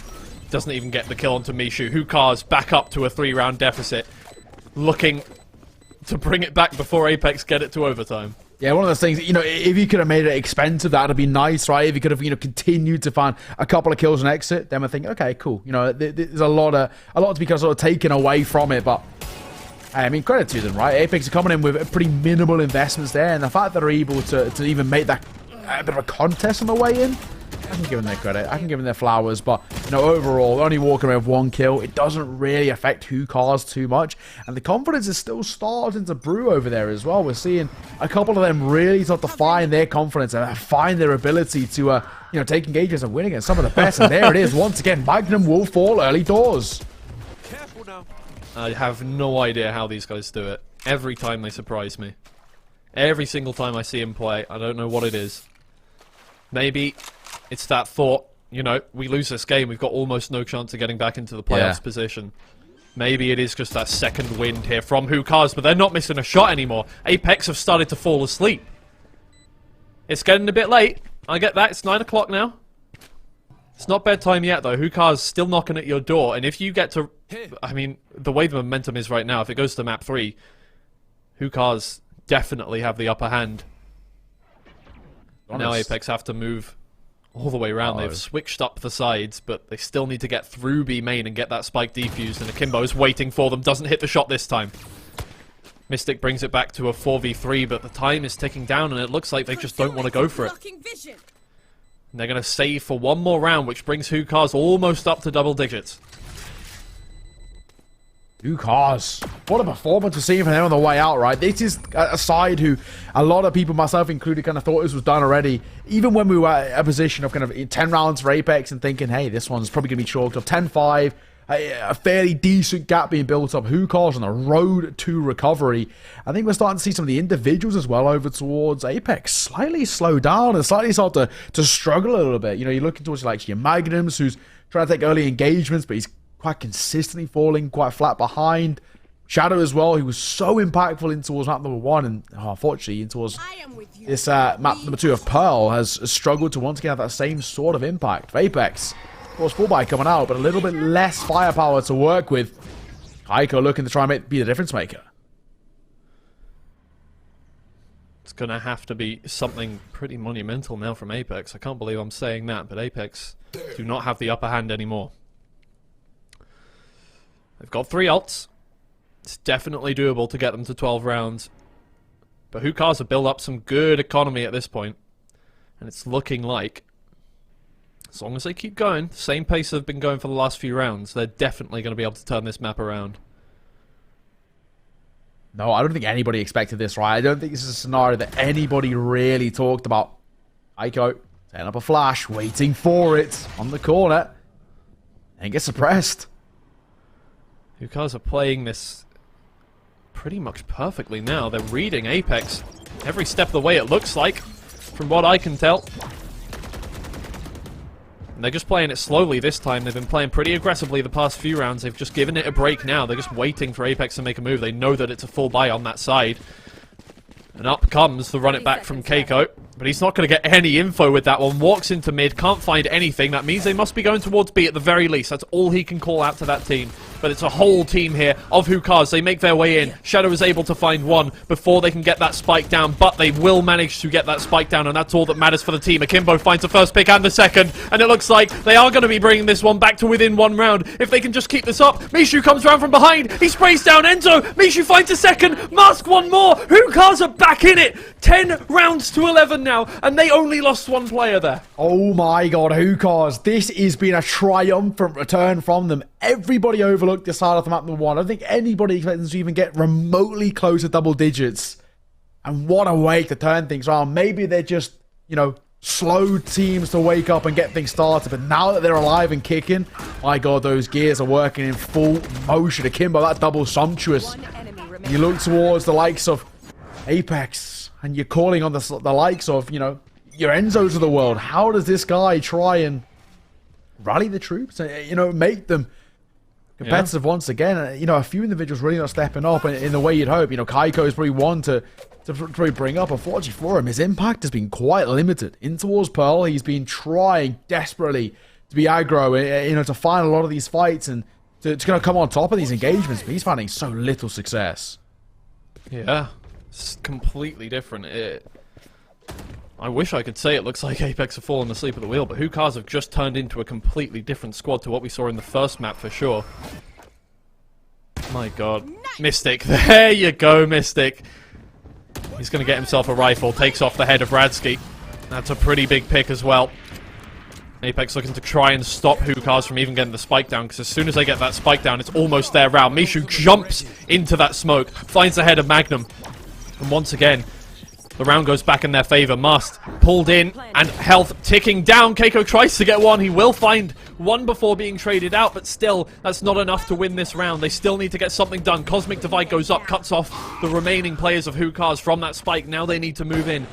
Doesn't even get the kill onto Mishu. Hukar's back up to a 3-round deficit. Looking to bring it back before Apeks get it to overtime. Yeah, one of those things, you know, if you could have made it expensive, that would have been nice, right? If you could have, you know, continued to find a couple of kills and exit, then we're thinking, okay, cool. You know, there's a lot to be kind of sort of taken away from it, but I mean, credit to them, right? Apeks are coming in with pretty minimal investments there, and the fact that they're able to even make that a bit of a contest on the way in, I can give them their credit. I can give them their flowers, but, you know, overall, only walking away with 1 kill. It doesn't really affect Hukars too much, and the confidence is still starting to brew over there as well. We're seeing a couple of them really start to find their confidence and find their ability to, you know, take engagements and win against some of the best, and there it is. Once again, Magnum will fall early doors. Careful now. I have no idea how these guys do it. Every time they surprise me. Every single time I see him play, I don't know what it is. Maybe it's that thought, you know, we lose this game, we've got almost no chance of getting back into the playoffs position. Maybe it is just that second wind here from Hukars, but they're not missing a shot anymore. Apeks have started to fall asleep. It's getting a bit late. I get that, it's 9 o'clock now. It's not bedtime yet, though. Hukar's still knocking at your door, and if you get to... I mean, the way the momentum is right now, if it goes to map 3, Hukars definitely have the upper hand. Now Apeks have to move all the way around. They've switched up the sides, but they still need to get through B main and get that spike defused, and Akimbo's waiting for them. Doesn't hit the shot this time. Mystic brings it back to a 4v3, but the time is ticking down, and it looks like they just don't want to go for it. And they're going to save for 1 more round, which brings Hukars almost up to double digits. Hukars. What a performance we're seeing from them on the way out, right? This is a side who a lot of people, myself included, kind of thought this was done already. Even when we were at a position of kind of 10 rounds for Apeks and thinking, hey, this one's probably going to be chalked up 10-5. A fairly decent gap being built up. Hukars on the road to recovery. I think we're starting to see some of the individuals as well over towards Apeks slightly slow down and slightly start to struggle a little bit. You know, you're looking towards like your Magnums, who's trying to take early engagements, but he's quite consistently falling quite flat behind. Shadow as well, who was so impactful in towards map number 1, and unfortunately in towards this map number 2 of Pearl has struggled to once again have that same sort of impact. Apeks, of course, full buy coming out, but a little bit less firepower to work with. Keiko looking to try and be the difference maker. It's going to have to be something pretty monumental now from Apeks. I can't believe I'm saying that, but Apeks do not have the upper hand anymore. They've got 3 ults. It's definitely doable to get them to 12 rounds. But Hukars have built up some good economy at this point. And it's looking like, as long as they keep going, the same pace they've been going for the last few rounds, they're definitely going to be able to turn this map around. No, I don't think anybody expected this, right? I don't think this is a scenario that anybody really talked about. Keiko, setting up a flash, waiting for it on the corner, and gets suppressed. Hukars are playing this pretty much perfectly now. They're reading Apeks every step of the way, it looks like, from what I can tell. And they're just playing it slowly this time. They've been playing pretty aggressively the past few rounds. They've just given it a break now. They're just waiting for Apeks to make a move. They know that it's a full buy on that side. And up comes the run it back from Keiko. But he's not going to get any info with that one. Walks into mid, can't find anything. That means they must be going towards B at the very least. That's all he can call out to that team. But it's a whole team here of Hukars. They make their way in. Shadow is able to find one before they can get that spike down. But they will manage to get that spike down, and that's all that matters for the team. Akimbo finds the first pick and the second. And it looks like they are going to be bringing this one back to within 1 round. If they can just keep this up. Mishu comes around from behind. He sprays down Enzo. Mishu finds a second. Mask 1 more. Hukars are back in it. 10 rounds to 11 now. And they only lost 1 player there. Oh my god, Hukars. This has been a triumphant return from them. Everybody overlooked this side of the map number 1. I don't think anybody expected them to even get remotely close to double digits. And what a way to turn things around. Maybe they're just, you know, slow teams to wake up and get things started. But now that they're alive and kicking, my god, those gears are working in full motion. Akimbo, that double sumptuous. You look towards the likes of Apeks, and you're calling on the likes of, you know, your Enzos of the world. How does this guy try and rally the troops and, you know, make them competitive once again? You know, a few individuals really not stepping up in the way you'd hope. You know, Kaiko is probably one to probably bring up. Unfortunately for him, his impact has been quite limited. In towards Pearl, he's been trying desperately to be aggro, you know, to find a lot of these fights and to kind of come on top of these engagements, but he's finding so little success. Yeah, it's completely different. I wish I could say it looks like Apeks have fallen asleep at the wheel, but Hookahs have just turned into a completely different squad to what we saw in the first map for sure. My god. Mystic. There you go, Mystic. He's going to get himself a rifle. Takes off the head of Radsky. That's a pretty big pick as well. Apeks looking to try and stop Hookahs from even getting the spike down, because as soon as they get that spike down, it's almost their round. Mishu jumps into that smoke, finds the head of Magnum. And once again, the round goes back in their favor. Must pulled in and health ticking down. Keiko tries to get one. He will find one before being traded out, but still, that's not enough to win this round. They still need to get something done. Cosmic Divide goes up, cuts off the remaining players of Hookahs from that spike. Now they need to move in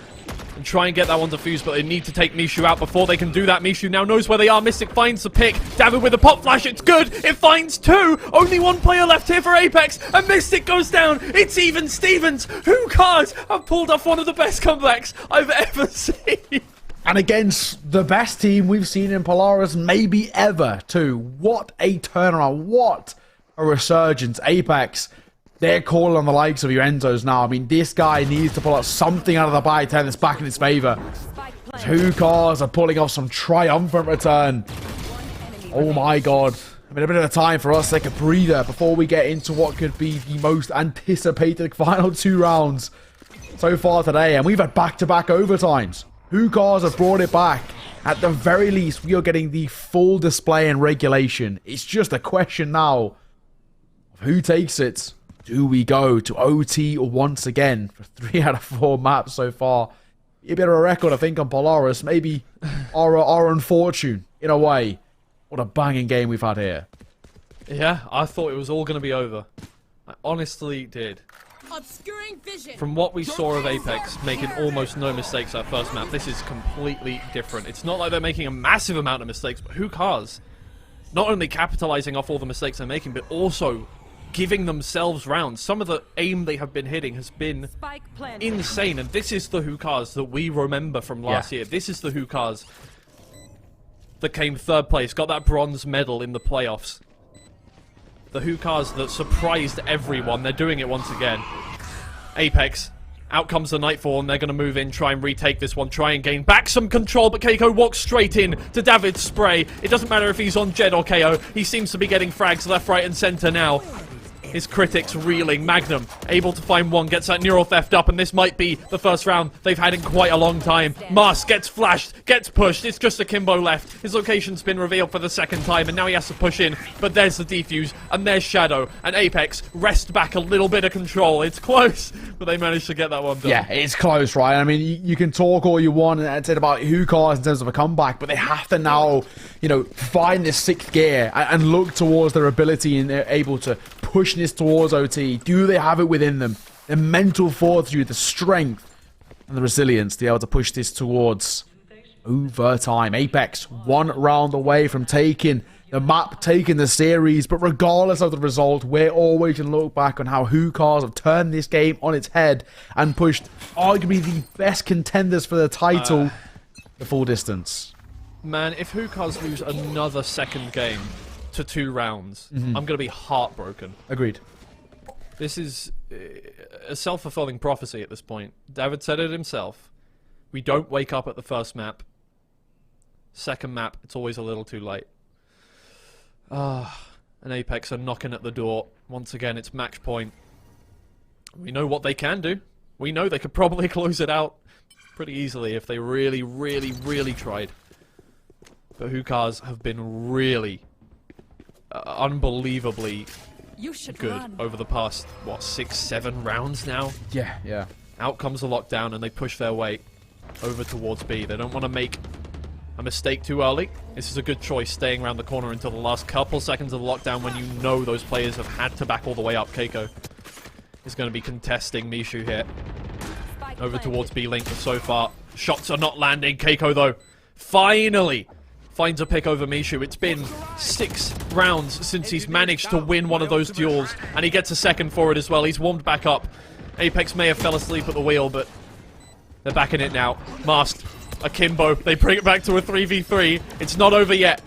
and try and get that one defused, but they need to take Mishu out before they can do that. Mishu now knows where they are. Mystic finds the pick. David with a pop flash. It's good. It finds two. Only one player left here for Apeks, and Mystic goes down. It's even Stevens. Hookahs have pulled off one of the best comebacks I've ever seen. And against the best team we've seen in Polaris maybe ever, too. What a turnaround. What a resurgence. Apeks, they're calling on the likes of your Enzos now. I mean, this guy needs to pull out something out of the bag, turn this back in his favor. Hookahs are pulling off some triumphant return. Oh my god. I mean, a bit of a time for us to take a breather before we get into what could be the most anticipated final 2 rounds so far today. And we've had back-to-back overtimes. Hookahs have brought it back. At the very least, we are getting the full display and regulation. It's just a question now of who takes it. Do we go to OT once again for 3 out of 4 maps so far? A bit of a record, I think, on Polaris. Maybe our unfortune, in a way. What a banging game we've had here. Yeah, I thought it was all going to be over. I honestly did. Obscuring vision. From what we saw of Apeks making almost no mistakes that first map, this is completely different. It's not like they're making a massive amount of mistakes, but Hookahs not only capitalizing off all the mistakes they're making, but also giving themselves rounds. Some of the aim they have been hitting has been insane, and this is the Hookahs that we remember from last year. This is the Hookahs that came 3rd place, got that bronze medal in the playoffs. The Hookahs that surprised everyone. They're doing it once again. Apeks, out comes the Nightfall, and they're going to move in, try and retake this one, try and gain back some control, but Keiko walks straight in to David's spray. It doesn't matter if he's on Jed or KO. He seems to be getting frags left, right, and center now. His critics reeling. Magnum able to find one, gets that neural theft up, and this might be the first round they've had in quite a long time. Mars gets flashed, gets pushed. It's just a Kimbo left. His location's been revealed for the 2nd time, and now he has to push in. But there's the defuse, and there's Shadow, and Apeks wrest back a little bit of control. It's close, but they managed to get that one done. Yeah, it's close, right? I mean, you can talk all you want and say about Hookahs in terms of a comeback, but they have to now, you know, find this 6th gear and look towards their ability, and they're able to push this towards OT. Do they have it within them? The mental fortitude, the strength, and the resilience to be able to push this towards overtime. Apeks 1 round away from taking the map, taking the series, but regardless of the result, we're always going to look back on how Hookahs have turned this game on its head and pushed arguably the best contenders for the title the full distance. Man, if Hookahs lose another 2nd game to 2 rounds, I'm going to be heartbroken. Agreed. This is a self-fulfilling prophecy at this point. David said it himself. We don't wake up at the first map. 2nd map, it's always a little too late. And Apeks are knocking at the door. Once again, it's match point. We know what they can do. We know they could probably close it out pretty easily if they really, really, really tried. But Hookahs have been really unbelievably good over the past, what, 6, 7 rounds now? Yeah. Out comes the lockdown, and they push their way over towards B. They don't want to make a mistake too early. This is a good choice, staying around the corner until the last couple seconds of the lockdown when you know those players have had to back all the way up. Keiko is going to be contesting Mishu here. Over towards B-Link, but so far, shots are not landing. Keiko, though, finally finds a pick over Mishu. It's been 6 rounds since he's managed to win one of those duels, and he gets a second for it as well. He's warmed back up. Apeks may have fell asleep at the wheel, but they're back in it now. Masked, Akimbo, they bring it back to a 3v3. It's not over yet.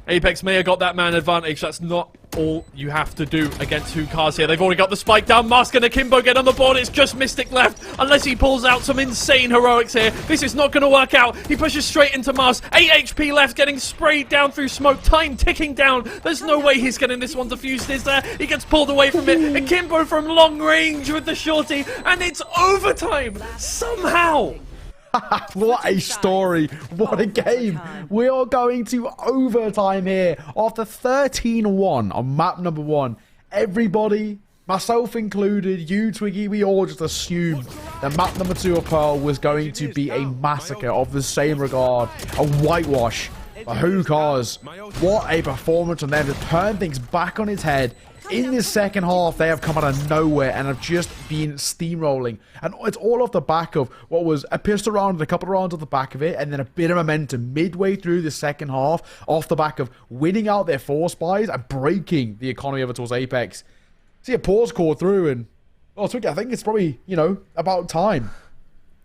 Apeks may have got that man advantage. That's not all you have to do against Hukars here. They've already got the spike down. Mask and Akimbo get on the board. It's just Mystic left. Unless he pulls out some insane heroics here. This is not going to work out. He pushes straight into Mask. 8 HP left, getting sprayed down through smoke. Time ticking down. There's no way he's getting this one defused, is there? He gets pulled away from it. Akimbo from long range with the shorty. And it's overtime. Somehow. What a story. What a game. We are going to overtime here. After 13-1 on map number 1. Everybody, myself included, you, Twiggy, we all just assumed that map number 2 of Pearl was going to be a massacre of the same regard. A whitewash. But Hukars, what a performance from them to turn things back on its head. In this second half, they have come out of nowhere and have just been steamrolling. And it's all off the back of what was a pistol round and a couple of rounds off the back of it, and then a bit of momentum midway through the second half off the back of winning out their force buys and breaking the economy over towards Apeks. See a pause call through, and well, Twiggy, I think it's probably, about time.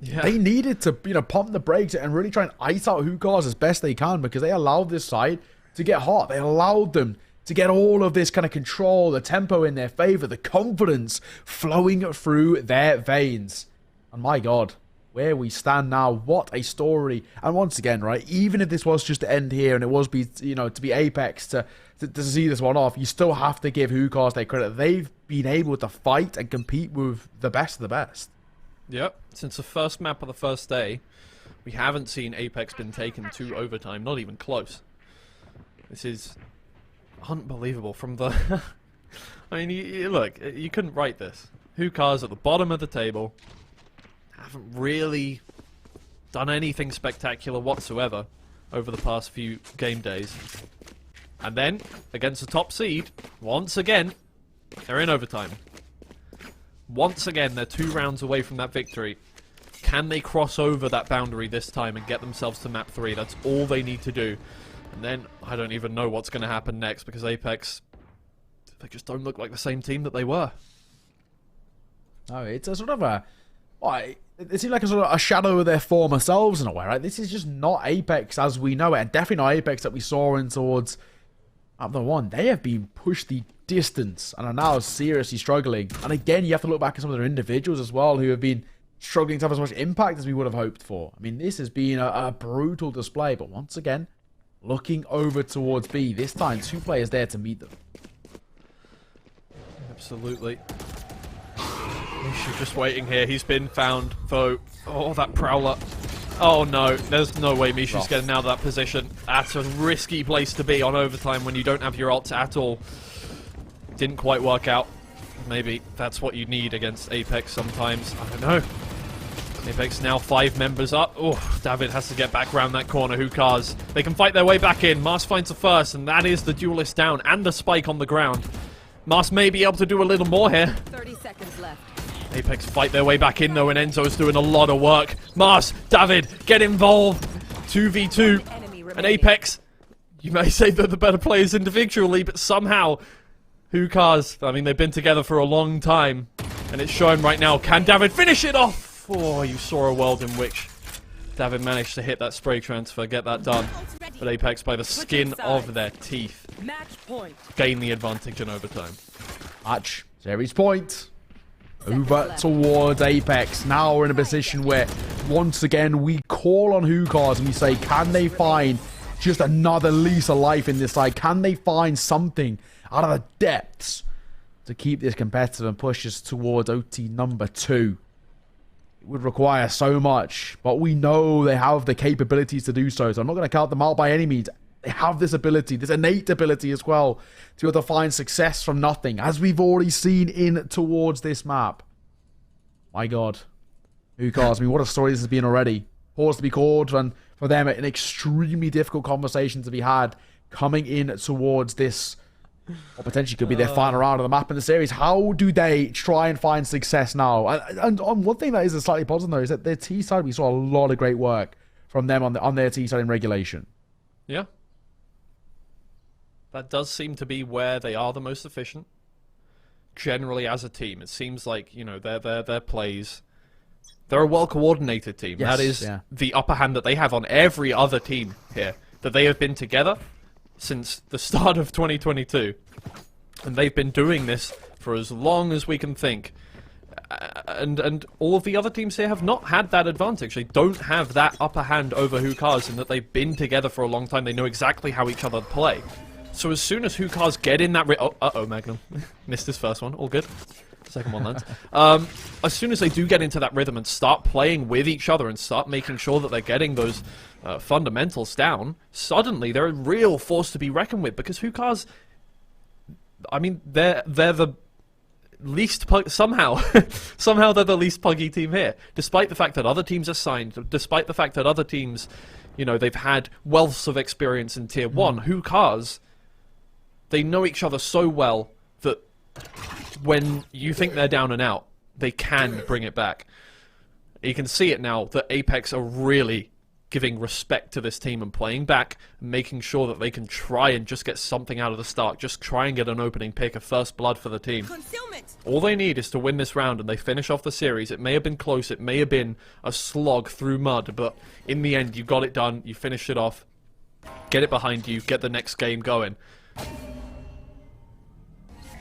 Yeah. They needed to, pump the brakes and really try and ice out Hukars as best they can, because they allowed this side to get hot. They allowed them to get all of this kind of control, the tempo in their favor, the confidence flowing through their veins. And my God, where we stand now, what a story. And once again, right, even if this was just to end here and it was to be Apeks to see this one off, you still have to give Hukars their credit. They've been able to fight and compete with the best of the best. Yep, since the first map of the first day, we haven't seen Apeks been taken to overtime, not even close. This is unbelievable from the... I mean, look, you couldn't write this. Hukars at the bottom of the table haven't really done anything spectacular whatsoever over the past few game days. And then, against the top seed, once again, they're in overtime. Once again, they're 2 rounds away from that victory. Can they cross over that boundary this time and get themselves to map 3? That's all they need to do. And then, I don't even know what's going to happen next, because Apeks, they just don't look like the same team that they were. No, it's a sort of a... It seems like a sort of a shadow of their former selves in a way, right? This is just not Apeks as we know it, and definitely not Apeks that we saw in towards map number 1. They have been pushed the distance and are now seriously struggling. And again, you have to look back at some of their individuals as well who have been struggling to have as much impact as we would have hoped for. I mean, this has been a brutal display, but once again, looking over towards B. This time, 2 players there to meet them. Absolutely. Mishu just waiting here. He's been found, though. Oh, that Prowler. Oh, no. There's no way Mishu's getting out of that position. That's a risky place to be on overtime when you don't have your ults at all. Didn't quite work out. Maybe that's what you need against Apeks sometimes. I don't know. Apeks now 5 members up. Oh, David has to get back around that corner. Hukars. They can fight their way back in. Mars finds the first, and that is the duelist down and the spike on the ground. Mars may be able to do a little more here. 30 seconds left. Apeks fight their way back in, though, and Enzo is doing a lot of work. Mars, David, get involved. 2v2. And Apeks, you may say they're the better players individually, but somehow, Hukars, I mean, they've been together for a long time, and it's showing right now. Can David finish it off? Oh, you saw a world in which David managed to hit that spray transfer, get that done. But Apeks, by the skin of their teeth, gain the advantage in overtime. Match, series point. Over towards Apeks. Now we're in a position where, once again, we call on Hukars and we say, can they find just another lease of life in this side? Can they find something out of the depths to keep this competitive and push us towards OT number 2? It would require so much, but we know they have the capabilities to do so. So I'm not going to count them out by any means. They have this ability, this innate ability as well, to be able to find success from nothing, as we've already seen in towards this map. My God. Hukars, I mean, what a story this has been already. Pause to be called, and for them, an extremely difficult conversation to be had coming in towards this or potentially could be their final round of the map in the series. How do they try and find success now? And on one thing that is a slightly positive though is that their T side, we saw a lot of great work from them on their T side in regulation. Yeah. That does seem to be where they are the most efficient. Generally, as a team, it seems like, you know, their plays. They're a well-coordinated team. Yes, that is yeah. the upper hand that they have on every other team here. That they have been together since the start of 2022. And they've been doing this for as long as we can think. And all of the other teams here have not had that advantage. They don't have that upper hand over Hookahs in that they've been together for a long time. They know exactly how each other play. So as soon as Hookahs get in that... uh-oh, Magnum. Missed his first one. All good. Second one lands. As soon as they do get into that rhythm and start playing with each other and start making sure that they're getting those fundamentals down, suddenly they're a real force to be reckoned with. Because Hookahs... I mean, they're the least... somehow they're the least puggy team here. Despite the fact that other teams are signed, despite the fact that other teams, you know, they've had wealths of experience in Tier 1, Hookahs... They know each other so well that when you think they're down and out, they can bring it back. You can see it now that Apeks are really giving respect to this team and playing back, and making sure that they can try and just get something out of the start, just try and get an opening pick, a first blood for the team. All they need is to win this round and they finish off the series. It may have been close, it may have been a slog through mud, but in the end you got it done, you finished it off, get it behind you, get the next game going.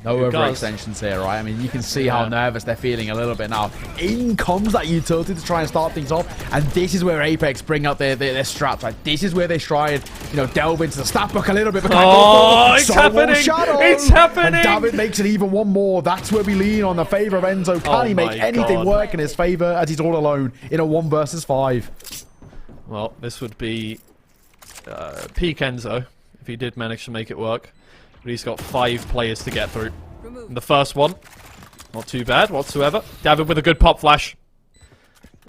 No overextensions here, right? I mean, you can see how nervous they're feeling a little bit now. In comes that utility to try and start things off, and this is where Apeks bring out their straps, right? This is where they try and, you know, delve into the stat book a little bit. Oh, it's happening! It's happening! And David makes it even one more. That's where we lean on the favor of Enzo. Can he make anything work in his favor as he's all alone in a 1 versus 5? Well, this would be peak Enzo if he did manage to make it work. But he's got 5 players to get through. And the first one, not too bad whatsoever. David with a good pop flash.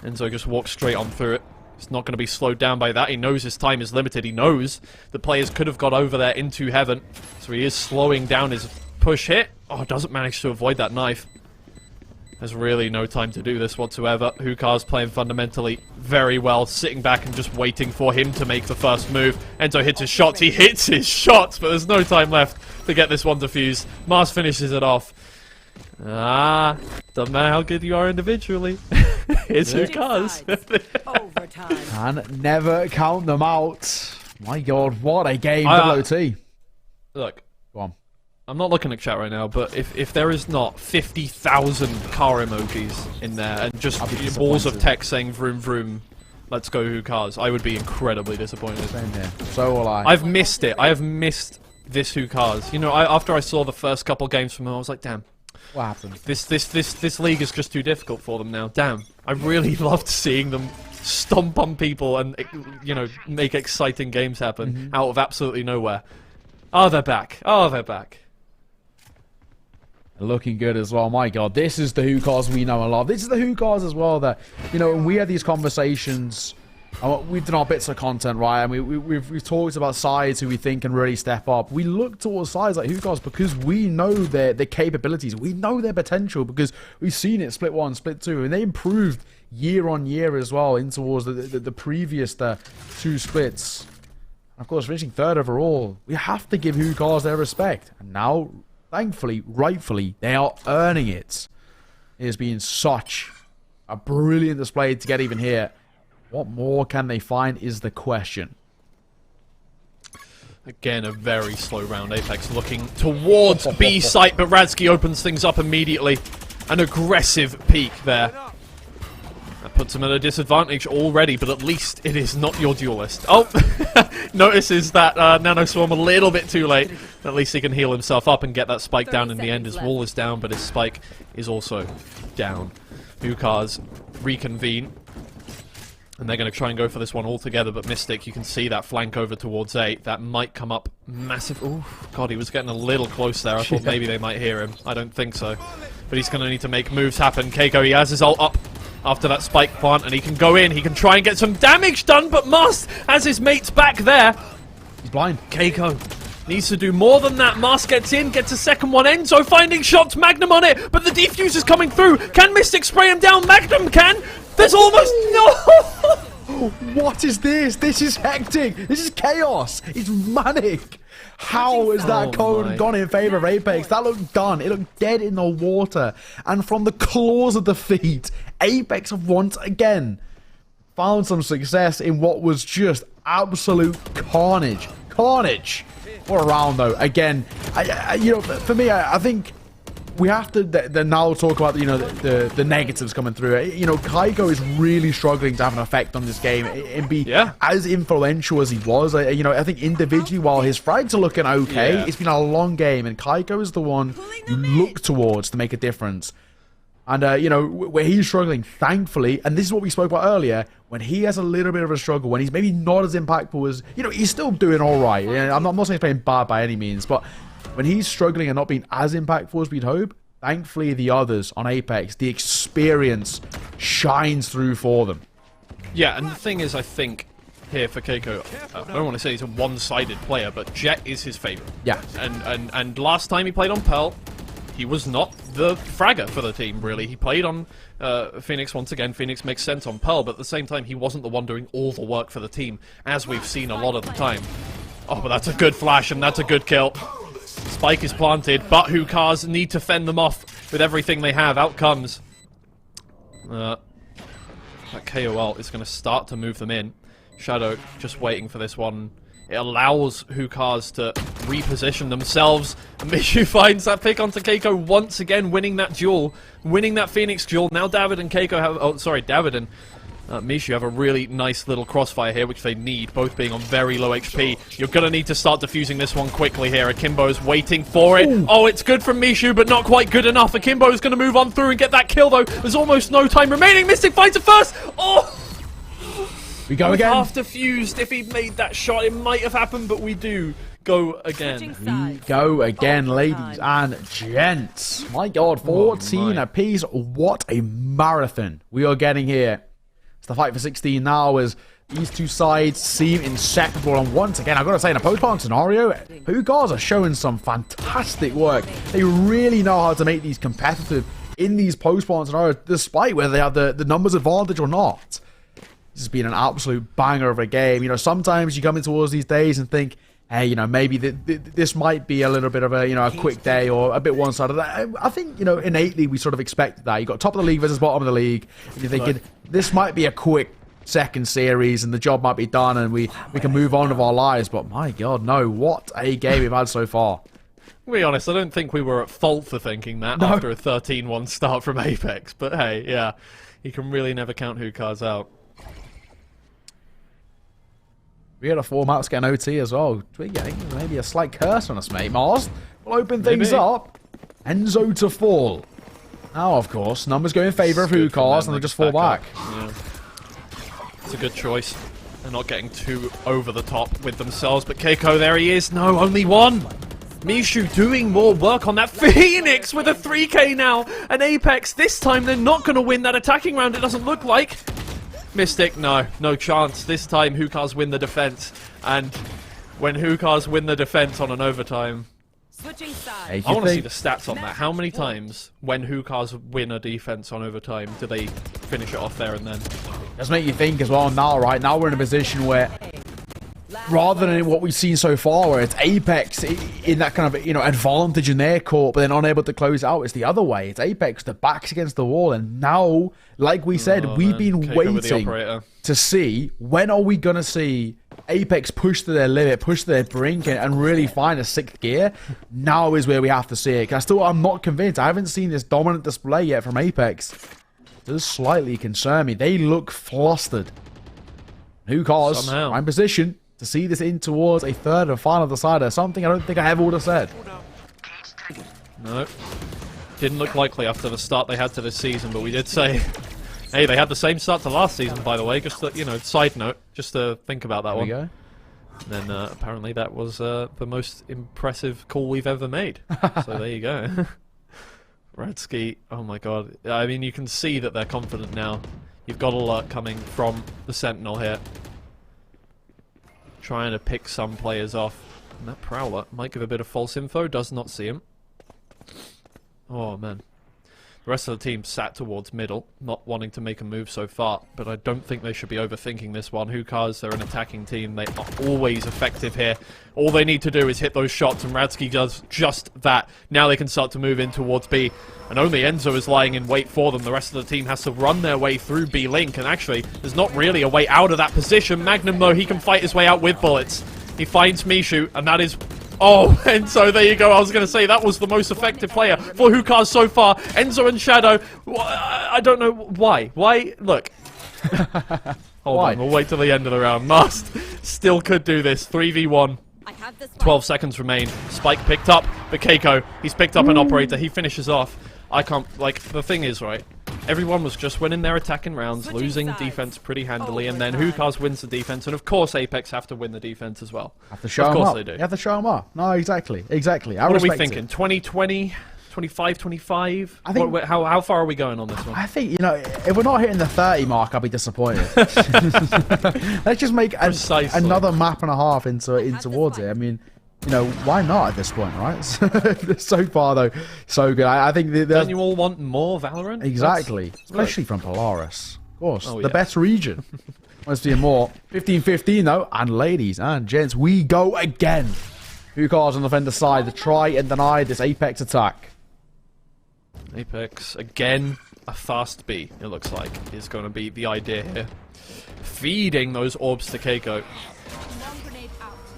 Enzo just walks straight on through it. He's not going to be slowed down by that. He knows his time is limited. He knows the players could have got over there into heaven. So he is slowing down his push hit. Oh, doesn't manage to avoid that knife. There's really no time to do this whatsoever. Hookah's playing fundamentally very well, sitting back and just waiting for him to make the first move. Enzo hits his shots. He hits his shots, but there's no time left to get this one defused. Mars finishes it off. Doesn't matter how good you are individually. It's Hookahs. And never count them out. My God, what a game, WT. Look. Go on. I'm not looking at chat right now, but if there is not 50,000 car emojis in there and just walls of text saying vroom vroom, let's go Hookahs, I would be incredibly disappointed. Same here. So will I. I've missed it. I have missed this Hookahs. You know, after I saw the first couple games from them, I was like, damn. What happened? This league is just too difficult for them now. Damn. I really loved seeing them stomp on people and, you know, make exciting games happen out of absolutely nowhere. Oh, they're back. Oh, they're back. Looking good as well. My God, this is the Hookahs we know and love. This is the Hookahs as well that, you know, when we had these conversations, we've done our bits of content, right? And we've talked about sides who we think can really step up. We look towards sides like Hookahs because we know their capabilities. We know their potential because we've seen it split 1, split 2, and they improved year on year as well in towards the previous 2 splits. And of course, finishing 3rd overall, we have to give Hookahs their respect. And now, thankfully, rightfully, they are earning it. It has been such a brilliant display to get even here. What more can they find is the question. Again, a very slow round. Apeks looking towards B site, but Radsky opens things up immediately. An aggressive peek there. That puts him at a disadvantage already, but at least it is not your duelist. Oh, notices that Nano Swarm a little bit too late. At least he can heal himself up and get that spike down in the end. His wall is down, but his spike is also down. Hookahs reconvene. And they're going to try and go for this one all together, but Mystic, you can see that flank over towards A. That might come up massive. Oh, God, he was getting a little close there. I thought maybe they might hear him. I don't think so. But he's going to need to make moves happen. Keiko, he has his ult up after that spike plant, and he can go in. He can try and get some damage done, but Must has his mates back there. He's blind. Keiko needs to do more than that. Mask gets in, gets a second one. Enzo finding shots, Magnum on it, but the defuse is coming through. Can Mystic spray him down? Magnum can. There's almost no. What is this? This is hectic. This is chaos. It's manic. How has that code gone in favor of Apeks? That looked done. It looked dead in the water. And from the claws of defeat, Apeks have once again found some success in what was just absolute carnage. Carnage. What a round, though. Again, you know, for me, I think we have to now talk about, you know, the negatives coming through. You know, Kaiko is really struggling to have an effect on this game and be as influential as he was. You know, I think individually, while his frags are looking okay, it's been a long game, and Kaiko is the one you look towards to make a difference. And, you know, where he's struggling, thankfully, and this is what we spoke about earlier, when he has a little bit of a struggle, when he's maybe not as impactful as, you know, he's still doing all right. I'm not saying he's playing bad by any means, but when he's struggling and not being as impactful as we'd hope, thankfully the others on Apeks, the experience shines through for them. Yeah, and the thing is, I think here for Keiko, I don't want to say he's a one-sided player, but Jet is his favorite. Yeah. And last time he played on Pearl, he was not the fragger for the team, really. He played on Phoenix once again. Phoenix makes sense on Pearl, but at the same time, he wasn't the one doing all the work for the team, as we've seen a lot of the time. Oh, but that's a good flash, and that's a good kill. Spike is planted, but Hookahs need to fend them off with everything they have. Out comes that KOL is going to start to move them in. Shadow just waiting for this one. It allows Hookahs to reposition themselves. And Mishu finds that pick onto Keiko once again, winning that duel. Winning that Phoenix duel. Now David and Keiko have... Oh, sorry, David and Mishu have a really nice little crossfire here, which they need, both being on very low HP. You're going to need to start defusing this one quickly here. Akimbo's waiting for it. Ooh. Oh, it's good from Mishu, but not quite good enough. Akimbo's going to move on through and get that kill, though. There's almost no time remaining. Mystic finds it first. Oh! We go again. Half defused. If he made that shot, it might have happened, but we do go again. We go again, ladies and gents. My God, 14 apiece. What a marathon we are getting here. It's the fight for 16 now as these two sides seem inseparable. And once again, I've got to say, in a postpartum scenario, Hookahs are showing some fantastic work. They really know how to make these competitive in these postpartum scenarios, despite whether they have the numbers advantage or not. This has been an absolute banger of a game. You know, sometimes you come in towards these days and think, hey, you know, maybe this might be a little bit of a, you know, a quick day or a bit one-sided. I think, you know, innately we sort of expected that. You got top of the league versus bottom of the league. And you're thinking, this might be a quick second series and the job might be done and we can move on with our lives. But my God, no. What a game we've had so far. To be honest, I don't think we were at fault for thinking that after a 13-1 start from Apeks. But hey, yeah, you can really never count Hookahs out. We had a 4 maps getting OT as well. Twiggy, I think maybe a slight curse on us, mate. Mars will open things up. Enzo to fall. Now, of course, numbers go in favour of Hookahs and they just fall back. Yeah. It's a good choice. They're not getting too over the top with themselves. But Keiko, there he is. No, only one. Mishu doing more work on that. Phoenix with a 3k now. And Apeks, this time they're not going to win that attacking round, it doesn't look like. Mystic, no chance. This time Hookahs win the defense. And when Hookahs win the defense on an overtime... Switching sides. I want to see the stats on that. How many times when Hookahs win a defense on overtime do they finish it off there and then? Does make you think as well now, right? Now we're in a position where, rather than what we've seen so far, where it's Apeks in that kind of, you know, advantage in their court, but then unable to close out, it's the other way. It's Apeks, the back's against the wall, and now, like we said, we've been waiting to see, when are we going to see Apeks push to their limit, push to their brink, and really find a 6th gear? Now is where we have to see it. I'm not convinced. I haven't seen this dominant display yet from Apeks. It does slightly concern me. They look flustered. Hookahs, prime position to see this in towards a third and final decider. Something I don't think I ever would have said. No. Didn't look likely after the start they had to this season, but we did say... Hey, they had the same start to last season, by the way. Just, you know, side note, just to think about that one. There we go. And then apparently that was the most impressive call we've ever made. So there you go. Radsky, oh my God. I mean, you can see that they're confident now. You've got alert coming from the Sentinel here. Trying to pick some players off. And that Prowler might give a bit of false info, does not see him. Oh, man. The rest of the team sat towards middle, not wanting to make a move so far, but I don't think they should be overthinking this one. Hookahs, they're an attacking team. They are always effective here. All they need to do is hit those shots, and Radsky does just that. Now they can start to move in towards B, and only Enzo is lying in wait for them. The rest of the team has to run their way through B Link, and actually, there's not really a way out of that position. Magnum, though, he can fight his way out with bullets. He finds Mishu, and that is... Oh, Enzo, there you go. I was going to say, that was the most effective player for Hookahs so far. Enzo and Shadow, I don't know why. Why? Look. Hold on, we'll wait till the end of the round. Must still could do this. 3v1. 12 seconds remain. Spike picked up, but Keiko, he's picked up an operator. He finishes off. I can't, like, the thing is, right, everyone was just winning their attacking rounds, losing defense pretty handily, and then Hookahs wins the defense, and of course Apeks have to win the defense as well. Have to show of course them up. they do. You have to show them up. No, exactly. Exactly. What are we thinking? 2020? 25, 25? I think, how far are we going on this one? I think, you know, if we're not hitting the 30 mark, I'll be disappointed. Let's just make another map and a half towards it. I mean, you know, why not at this point, right? So far, though, so good. I think... Don't you all want more Valorant? Exactly. Especially from Polaris. Of course. The best region. Let's see more. 15-15, though. And ladies and gents, we go again. Hookahs on the defender side to try and deny this Apeks attack. Apeks, again, a fast B, it looks like, is going to be the idea here. Feeding those orbs to Keiko.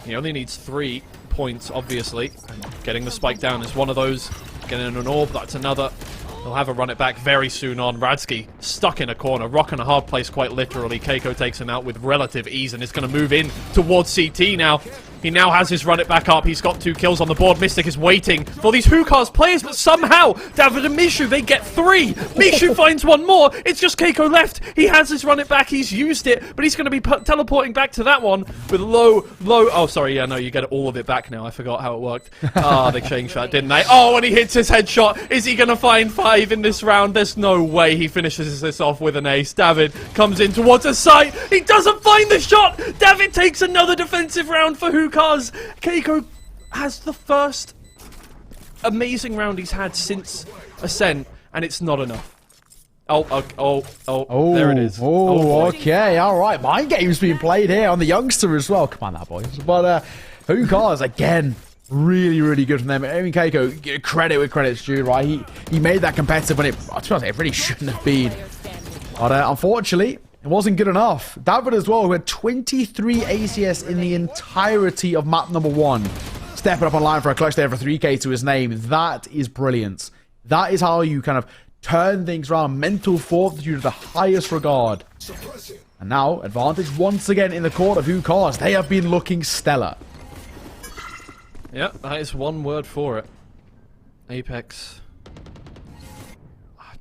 He only needs 3 points, obviously. And getting the spike down is one of those. Getting an orb, that's another. They'll have a run it back very soon on. Radsky stuck in a corner, rock in a hard place quite literally. Keiko takes him out with relative ease and is going to move in towards CT now. He now has his run it back up. He's got 2 kills on the board. Mystic is waiting for these Hookahs players, but somehow David and Mishu, they get 3. Mishu finds 1 more. It's just Keiko left. He has his run it back. He's used it, but he's going to be teleporting back to that one with low. Oh, sorry. Yeah, no, you get all of it back now. I forgot how it worked. Ah, they changed that, didn't they? Oh, and he hits his headshot. Is he going to find 5 in this round? There's no way he finishes this off with an ace. David comes in towards a site. He doesn't find the shot. David takes another defensive round for Hookahs. Keiko has the first amazing round he's had since Ascent, and it's not enough. Oh, there it is. Oh, okay, all right. Mind game's being played here on the youngster as well. Come on now, boys. But Hookahs, again, really, really good from them. I mean, Keiko, credit where credit's due, right? He made that competitive when to be honest, it really shouldn't have been. But unfortunately, it wasn't good enough. David as well, who had 23 ACS in the entirety of map number 1. Stepping up online for a clutch there for 3k to his name. That is brilliant. That is how you kind of turn things around. Mental fortitude of the highest regard. And now, advantage once again in the court of Hookahs. They have been looking stellar. Yeah, that is one word for it. Apeks.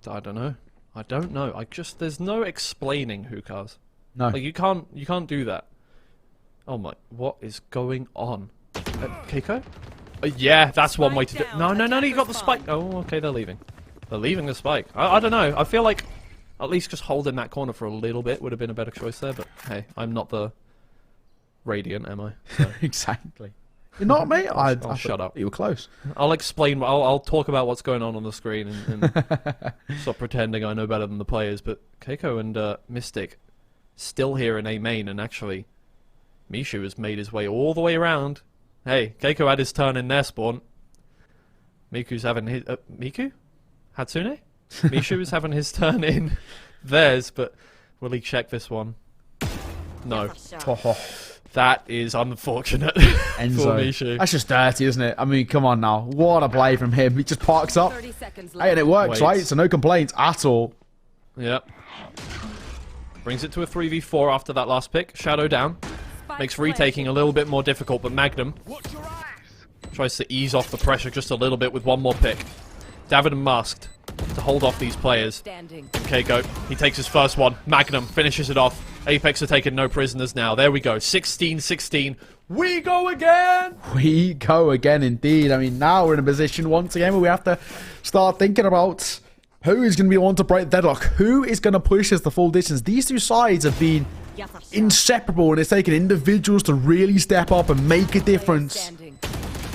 I don't know. I don't know. There's no explaining Hookahs. No. Like, you can't do that. Oh my, what is going on? Keiko? Yeah, that's one way to do. No, you got the spike. Oh, okay, they're leaving. They're leaving the spike. I don't know. I feel like at least just holding that corner for a little bit would have been a better choice there, but hey, I'm not the Radiant, am I? So. Exactly. You're not, mate? I'll shut up. You were close. I'll explain. I'll talk about what's going on the screen and stop pretending I know better than the players. But Keiko and Mystic still here in A main, and actually, Mishu has made his way all the way around. Hey, Keiko had his turn in their spawn. Miku's having his... Miku? Hatsune? Mishu is having his turn in theirs, but will he check this one? No. That is unfortunate for Mishu. That's just dirty, isn't it? I mean, come on now. What a play from him. He just parks up. Hey, and it works, right? So no complaints at all. Yep. Brings it to a 3v4 after that last pick. Shadow down. Makes retaking a little bit more difficult, but Magnum tries to ease off the pressure just a little bit with one more pick. David and Masked to hold off these players. Keiko, he takes his first one. Magnum finishes it off. Apeks are taking no prisoners now. There we go. 16-16. We go again! We go again, indeed. I mean, now we're in a position once again where we have to start thinking about who is going to be the one to break the deadlock. Who is going to push us the full distance? These two sides have been inseparable, and it's taken individuals to really step up and make a difference.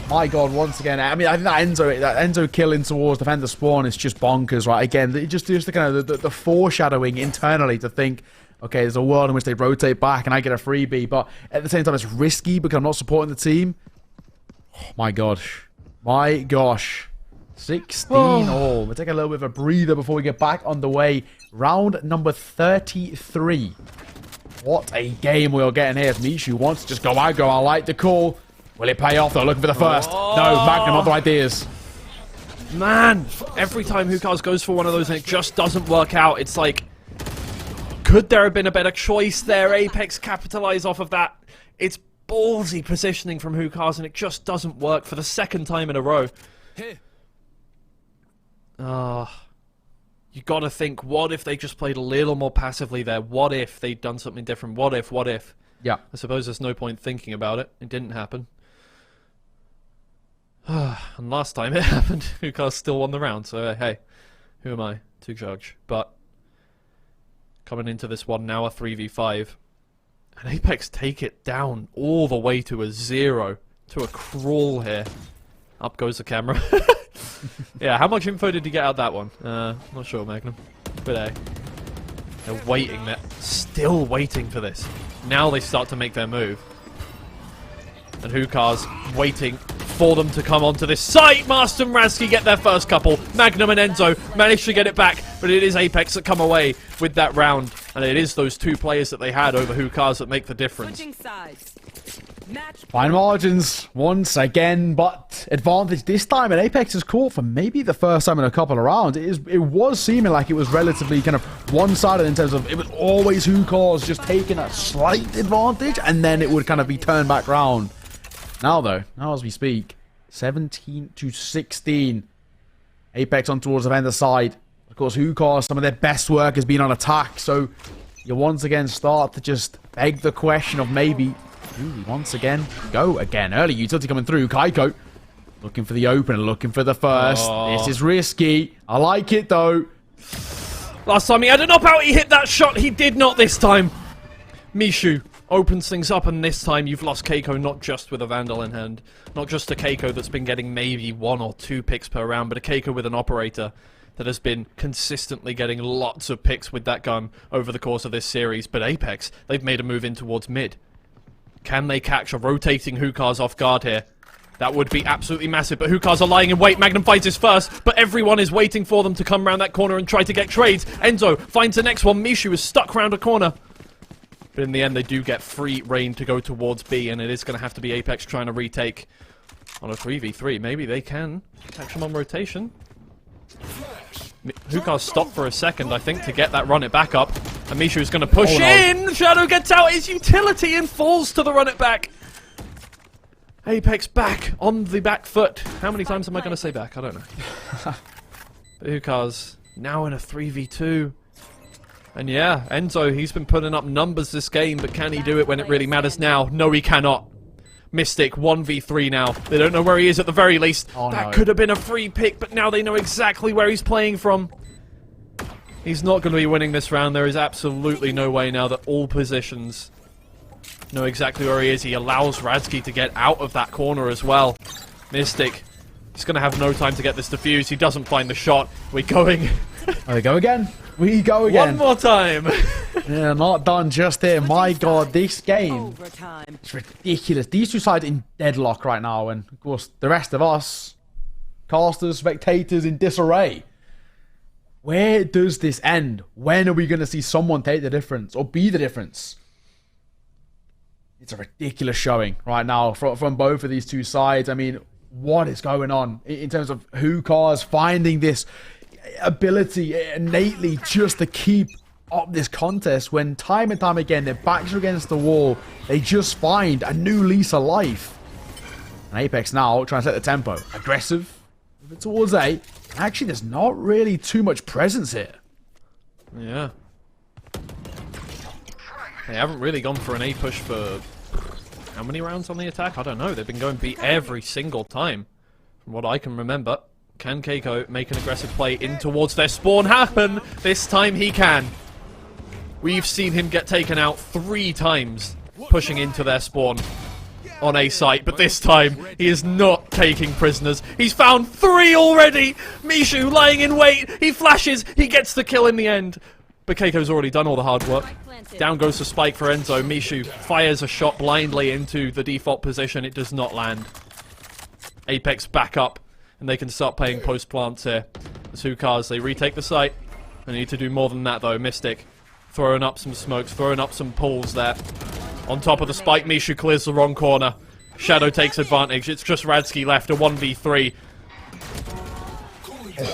My God, once again, I mean, I think that Enzo killing towards defender spawn is just bonkers, right? Again, just the kind of the foreshadowing internally to think, okay, there's a world in which they rotate back and I get a freebie, but at the same time, it's risky because I'm not supporting the team. Oh, my gosh. My gosh. 16 all. We'll take a little bit of a breather before we get back on the way. Round number 33. What a game we are getting here. Mishu wants to just go aggro. I like the call. Will it pay off? They're looking for the first. No, Magnum, other ideas. Man, every time Hookahs goes for one of those and it just doesn't work out, it's like, could there have been a better choice there? Apeks capitalize off of that. It's ballsy positioning from Hookahs and it just doesn't work for the second time in a row. You gotta think, what if they just played a little more passively there? What if they'd done something different? What if? Yeah. I suppose there's no point thinking about it. It didn't happen. And last time it happened, Hookahs still won the round, so hey, who am I to judge? But coming into this one now, a 3v5. And Apeks take it down all the way to a 0, to a crawl here. Up goes the camera. Yeah, how much info did you get out that one? Not sure, Magnum. But hey, they're waiting, they're still waiting for this. Now they start to make their move. And Hookahs waiting for them to come onto this site. Master and Razki get their first couple. Magnum and Enzo manage to get it back, but it is Apeks that come away with that round. And it is those two players that they had over Hookahs that make the difference. Fine margins once again, but advantage this time at Apeks' court for maybe the first time in a couple of rounds. It was seeming like it was relatively kind of one-sided in terms of it was always Hookahs just taking a slight advantage and then it would kind of be turned back round. Now though, now as we speak, 17-16. Apeks on towards the vendor side. Of course, Hookahs, some of their best work has been on attack, so you once again start to just beg the question of maybe once again go again. Early utility coming through. Kaiko looking for the opener, looking for the first. This is risky. I like it though. Last time he had an up out, he hit that shot. He did not this time. Mishu opens things up, and this time you've lost Keiko not just with a Vandal in hand, not just a Keiko that's been getting maybe 1 or 2 picks per round, but a Keiko with an operator that has been consistently getting lots of picks with that gun over the course of this series. But Apeks, they've made a move in towards mid. Can they catch a rotating Hookahs off guard here? That would be absolutely massive, but Hookahs are lying in wait. Magnum finds his first, but everyone is waiting for them to come around that corner and try to get trades. Enzo finds the next one. Mishu is stuck around a corner. But in the end, they do get free reign to go towards B, and it is going to have to be Apeks trying to retake on a 3v3. Maybe they can catch him on rotation. Hookahs stopped for a second, I think, to get that run it back up. And Mishu is going to push in. Shadow gets out his utility and falls to the run it back. Apeks back on the back foot. How many times am I going to say back? I don't know. But Hookahs now in a 3v2. And yeah, Enzo, he's been putting up numbers this game, but can he do it when it really matters now? No, he cannot. Mystic, 1v3 now. They don't know where he is at the very least. That could have been a free pick, but now they know exactly where he's playing from. He's not going to be winning this round. There is absolutely no way now that all positions know exactly where he is. He allows Razki to get out of that corner as well. Mystic, he's going to have no time to get this defused. He doesn't find the shot. We're going... There we go again. We go again. One more time. Yeah, not done just here. My God, this game is ridiculous. These two sides in deadlock right now, and of course the rest of us, casters, spectators, in disarray. Where does this end? When are we going to see someone take the difference or be the difference? It's a ridiculous showing right now from both of these two sides. I mean, what is going on in terms of Hookahs finding this ability innately just to keep up this contest when time and time again their backs are against the wall. They just find a new lease of life. And Apeks now trying to set the tempo. Aggressive. Move towards A. Actually, there's not really too much presence here. Yeah. They haven't really gone for an A push for how many rounds on the attack? I don't know. They've been going B every single time from what I can remember. Can Keiko make an aggressive play in towards their spawn happen? This time he can. We've seen him get taken out 3 times pushing into their spawn. on A site, but this time he is not taking prisoners. He's found 3 already! Mishu lying in wait, he flashes, he gets the kill in the end. But Keiko's already done all the hard work. Down goes the spike for Enzo. Mishu fires a shot blindly into the default position. It does not land. Apeks back up, and they can start playing post plants here. The Sukars, they retake the site. They need to do more than that though. Mystic throwing up some smokes, throwing up some pulls there. On top of the spike, Mishu clears the wrong corner. Shadow takes advantage. It's just Radsky left, a 1v3.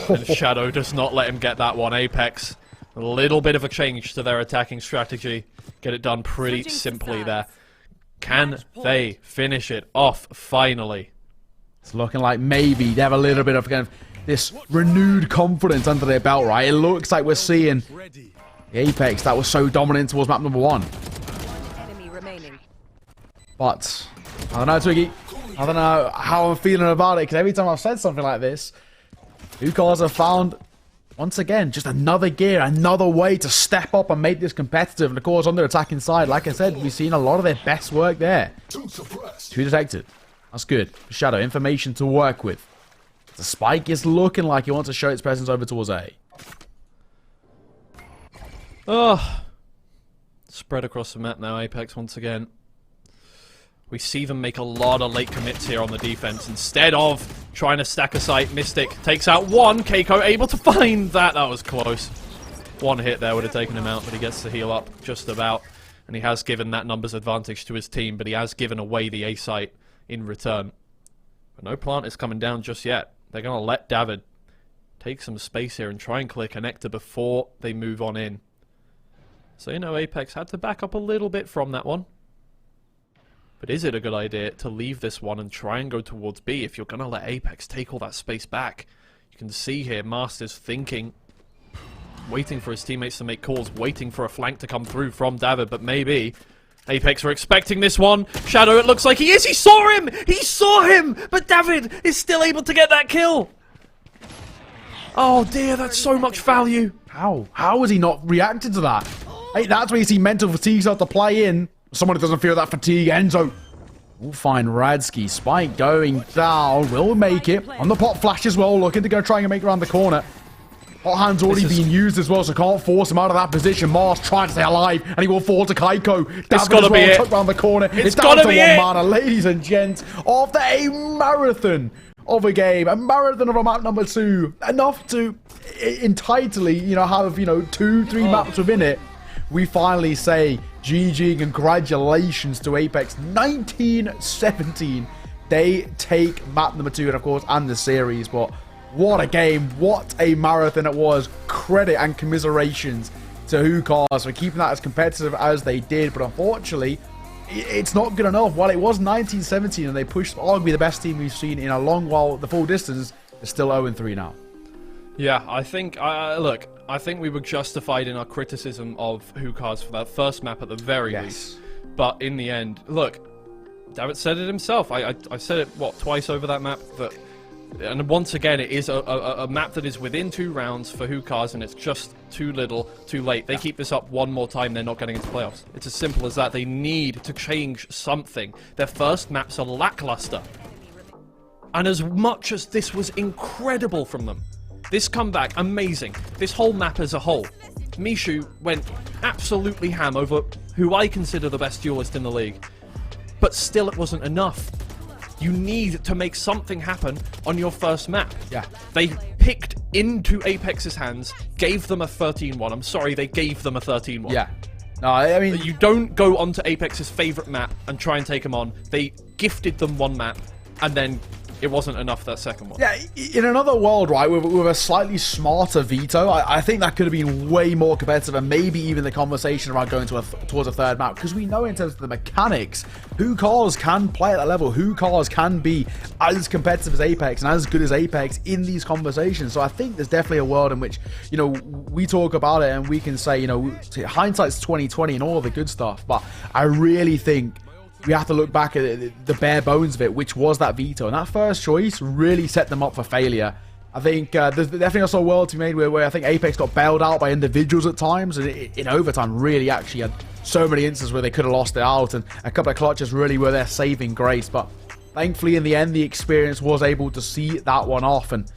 And Shadow does not let him get that one. Apeks, a little bit of a change to their attacking strategy. Get it done pretty simply there. Can they finish it off finally? It's looking like maybe they have a little bit of kind of this renewed confidence under their belt, right? It looks like we're seeing the Apeks that was so dominant towards map number 1. But I don't know, Twiggy. I don't know how I'm feeling about it, because every time I've said something like this, Hookahs have found, once again, just another gear, another way to step up and make this competitive. And of course, on their attacking side, like I said, we've seen a lot of their best work there. 2 detected. That's good. Shadow, information to work with. The spike is looking like he wants to show its presence over towards A. Oh. Spread across the map now, Apeks once again. We see them make a lot of late commits here on the defense. Instead of trying to stack a site, Mystic takes out 1. Keiko able to find that. That was close. 1 hit there would have taken him out, but he gets to heal up just about. And he has given that numbers advantage to his team, but he has given away the A site in return. But no plant is coming down just yet. They're going to let David take some space here and try and clear connector before they move on in. So, you know, Apeks had to back up a little bit from that one. But is it a good idea to leave this one and try and go towards B if you're going to let Apeks take all that space back? You can see here, Master's thinking, waiting for his teammates to make calls, waiting for a flank to come through from David, but maybe Apeks are expecting this one. Shadow, it looks like he is. He saw him! He saw him! But David is still able to get that kill. Oh dear, that's so much value. How? How has he not reacted to that? Hey, that's where you see mental fatigue start to play in. Someone who doesn't feel that fatigue, Enzo. We'll find Radsky. Spike going down. Will make it. On the pop flash as well. Looking to go trying and make around the corner. Hot hand's already being used as well, so can't force him out of that position. Mars trying to stay alive, and he will fall to Kaiko. It's gotta be it. Tucked around the corner. It's down to 1 mana, ladies and gents. After a marathon of a game, a marathon of a map number 2, enough to entirely, you know, have, you know, 2-3 maps within it. We finally say GG, congratulations to Apeks. 19-17. They take map number 2, and of course, and the series. But what a game. What a marathon it was. Credit and commiserations to Hookahs for keeping that as competitive as they did. But unfortunately, it's not good enough. While it was 19-17 and they pushed arguably the best team we've seen in a long while, the full distance, is still 0-3 now. Yeah, I think, look, I think we were justified in our criticism of Hookahs for that first map at the very least. But in the end, look, David said it himself. I said it, what, twice over that map? And once again, it is a map that is within 2 rounds for Hookahs, and it's just too little, too late. They keep this up one more time, they're not getting into playoffs. It's as simple as that. They need to change something. Their first maps are lackluster. And as much as this was incredible from them, this comeback, amazing. This whole map as a whole. Mishu went absolutely ham over who I consider the best duelist in the league. But still, it wasn't enough. You need to make something happen on your first map. Yeah. They picked into Apex's hands, gave them a 13-1. I'm sorry, they gave them a 13-1. Yeah. No, I mean, you don't go onto Apex's favorite map and try and take them on. They gifted them 1 map, and then it wasn't enough that second one. Yeah, in another world, right, with a slightly smarter veto, I think that could have been way more competitive, and maybe even the conversation around going towards a third map, because we know in terms of the mechanics, Hookahs can play at that level. Hookahs can be as competitive as Apeks and as good as Apeks in these conversations. So I think there's definitely a world in which, you know, we talk about it and we can say, you know, hindsight's 20/20 and all the good stuff, but I really think we have to look back at the bare bones of it, which was that veto. And that first choice really set them up for failure. I think there's definitely also a world to be made where I think Apeks got bailed out by individuals at times, and in overtime really actually had so many instances where they could have lost it out, and a couple of clutches really were their saving grace. But thankfully, in the end, the experience was able to see that one off, and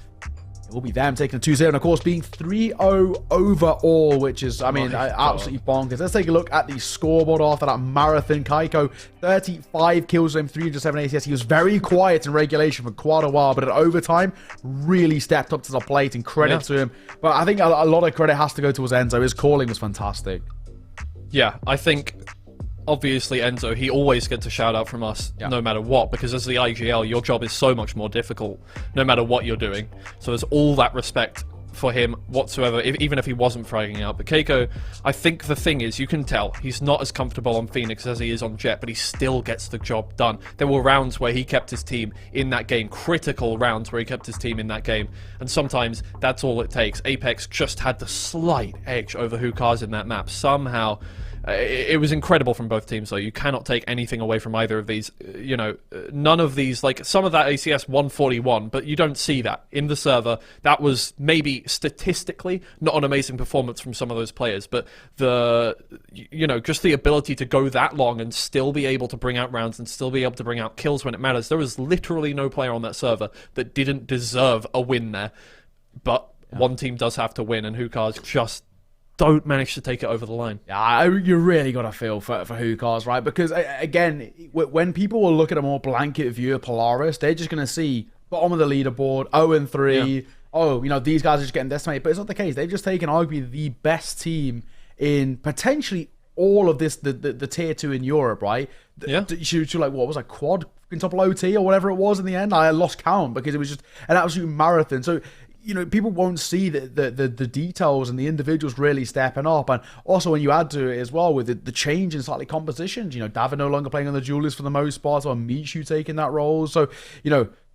it will be them taking a 2-0, and of course being 3-0 overall, which is, I mean, absolutely bonkers. Let's take a look at the scoreboard after that marathon. Kaiko, 35 kills with him, 307 ACS. He was very quiet in regulation for quite a while, but at overtime, really stepped up to the plate, and credit to him. But I think a lot of credit has to go towards Enzo. His calling was fantastic. Yeah, I think obviously Enzo, he always gets a shout out from us no matter what, because as the IGL, your job is so much more difficult no matter what you're doing. So there's all that respect for him whatsoever, even if he wasn't fragging out. But Keiko, I think the thing is, you can tell he's not as comfortable on Phoenix as he is on Jet, but he still gets the job done. There were rounds where he kept his team in that game, critical rounds where he kept his team in that game, and sometimes that's all it takes. Apeks just had the slight edge over Hookahs in that map somehow. It was incredible from both teams, though. You cannot take anything away from either of these. You know, none of these, like some of that ACS 141, but you don't see that in the server. That was maybe statistically not an amazing performance from some of those players, but just the ability to go that long and still be able to bring out rounds and still be able to bring out kills when it matters. There was literally no player on that server that didn't deserve a win there, but one team does have to win, and Hookahs just don't manage to take it over the line. Yeah, you really got to feel for Hookahs, right? Because, again, when people will look at a more blanket view of Polaris, they're just going to see bottom of the leaderboard, 0-3. Yeah. Oh, these guys are just getting decimated. But it's not the case. They've just taken arguably the best team in potentially all of this, the tier 2 in Europe, right? Yeah. Like, what was like quad quintuple OT or whatever it was in the end? I lost count because it was just an absolute marathon. So, people won't see the details and the individuals really stepping up. And also when you add to it as well with the change in slightly compositions, David no longer playing on the duelist for the most part, or Michu taking that role. So,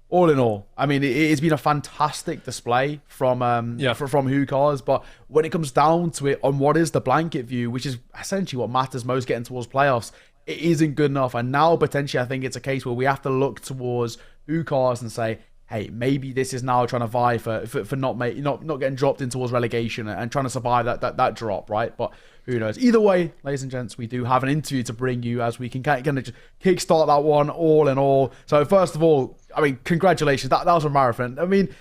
all in all, I mean, it's been a fantastic display from Hookahs. But when it comes down to it, on what is the blanket view, which is essentially what matters most getting towards playoffs, it isn't good enough. And now potentially I think it's a case where we have to look towards Hookahs and say, hey, maybe this is now trying to vie for not getting dropped in towards relegation and trying to survive that drop, right? But who knows? Either way, ladies and gents, we do have an interview to bring you as we can kind of kickstart that one all in all. So first of all, I mean, congratulations. That was a marathon. I mean,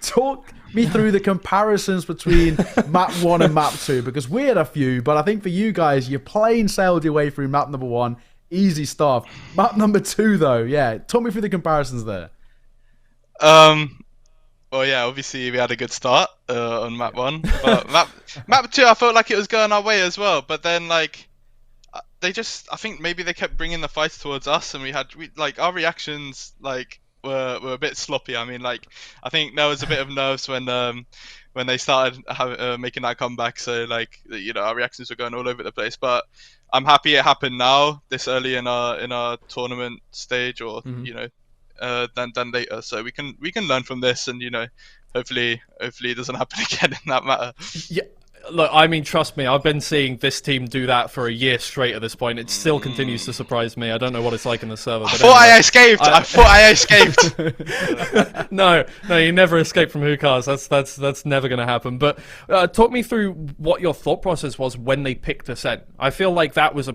talk me through the comparisons between map 1 and map 2, because we had a few, but I think for you guys, you plain sailed your way through map number 1. Easy stuff. Map number 2, though, yeah. Talk me through the comparisons there. Well, yeah, obviously we had a good start on map 1, but map 2, I felt like it was going our way as well. But then, like, I think maybe they kept bringing the fights towards us, and our reactions were a bit sloppy. I mean, like, I think there was a bit of nerves when they started making that comeback. So, like, our reactions were going all over the place. But I'm happy it happened now, this early in our tournament stage, or than later, so we can learn from this, and hopefully it doesn't happen again in that matter. Yeah, look, I mean, trust me, I've been seeing this team do that for a year straight at this point. It still continues to surprise me. I don't know what it's like in the server. I thought I escaped. No, you never escape from Hookahs. That's never going to happen. But talk me through what your thought process was when they picked Ascent. I feel like that was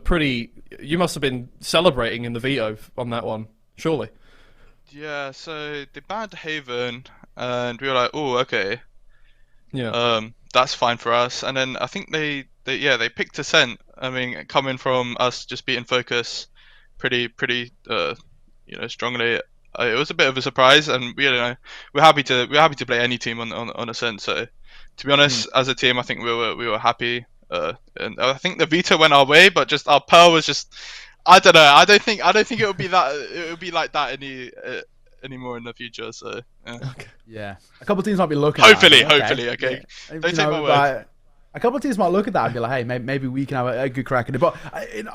you must have been celebrating in the veto on that one, surely. Yeah, so they banned Haven, and we were like, oh, okay. Yeah. That's fine for us. And then I think they picked Ascent. I mean, coming from us just beating Focus pretty strongly. It was a bit of a surprise, and we're happy to play any team on Ascent. So, to be honest, as a team, I think we were happy. And I think the veto went our way, but just our Pearl was just. I don't know. I don't think it would be that. It would be like that anymore in the future. So yeah. Okay. Yeah, a couple of teams might be looking. Hopefully, at it. Okay. Yeah. Don't take my word. a couple of teams might look at that and be like, hey, maybe we can have a good crack at it. But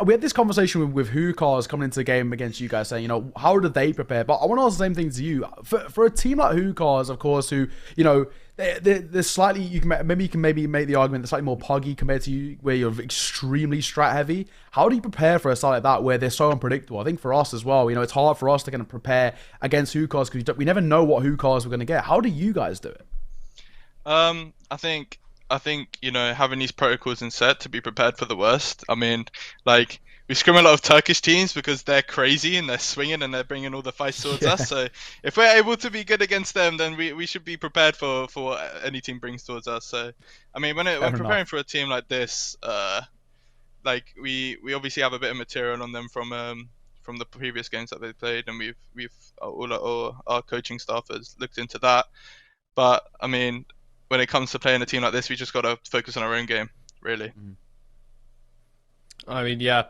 we had this conversation with Hookahs coming into the game against you guys saying, you know, how did they prepare? But I want to ask the same thing to you. For a team like Hookahs, of course, who, you know, they're slightly, you can maybe make the argument they're slightly more puggy compared to you, where you're extremely strat heavy. How do you prepare for a side like that where they're so unpredictable? I think for us as well, you know, it's hard for us to kind of prepare against Hookahs because we never know what Hookahs we're going to get. How do you guys do it? I think, you know, having these protocols in set to be prepared for the worst. I mean, like, we scrim a lot of Turkish teams because they're crazy and they're swinging and they're bringing all the fights towards us. So if we're able to be good against them, then we should be prepared for what any team brings towards us. So, I mean, when preparing for a team like this, like we obviously have a bit of material on them from the previous games that they played, and we've all our coaching staff has looked into that. But I mean, when it comes to playing a team like this, we just got to focus on our own game, really. I mean, yeah,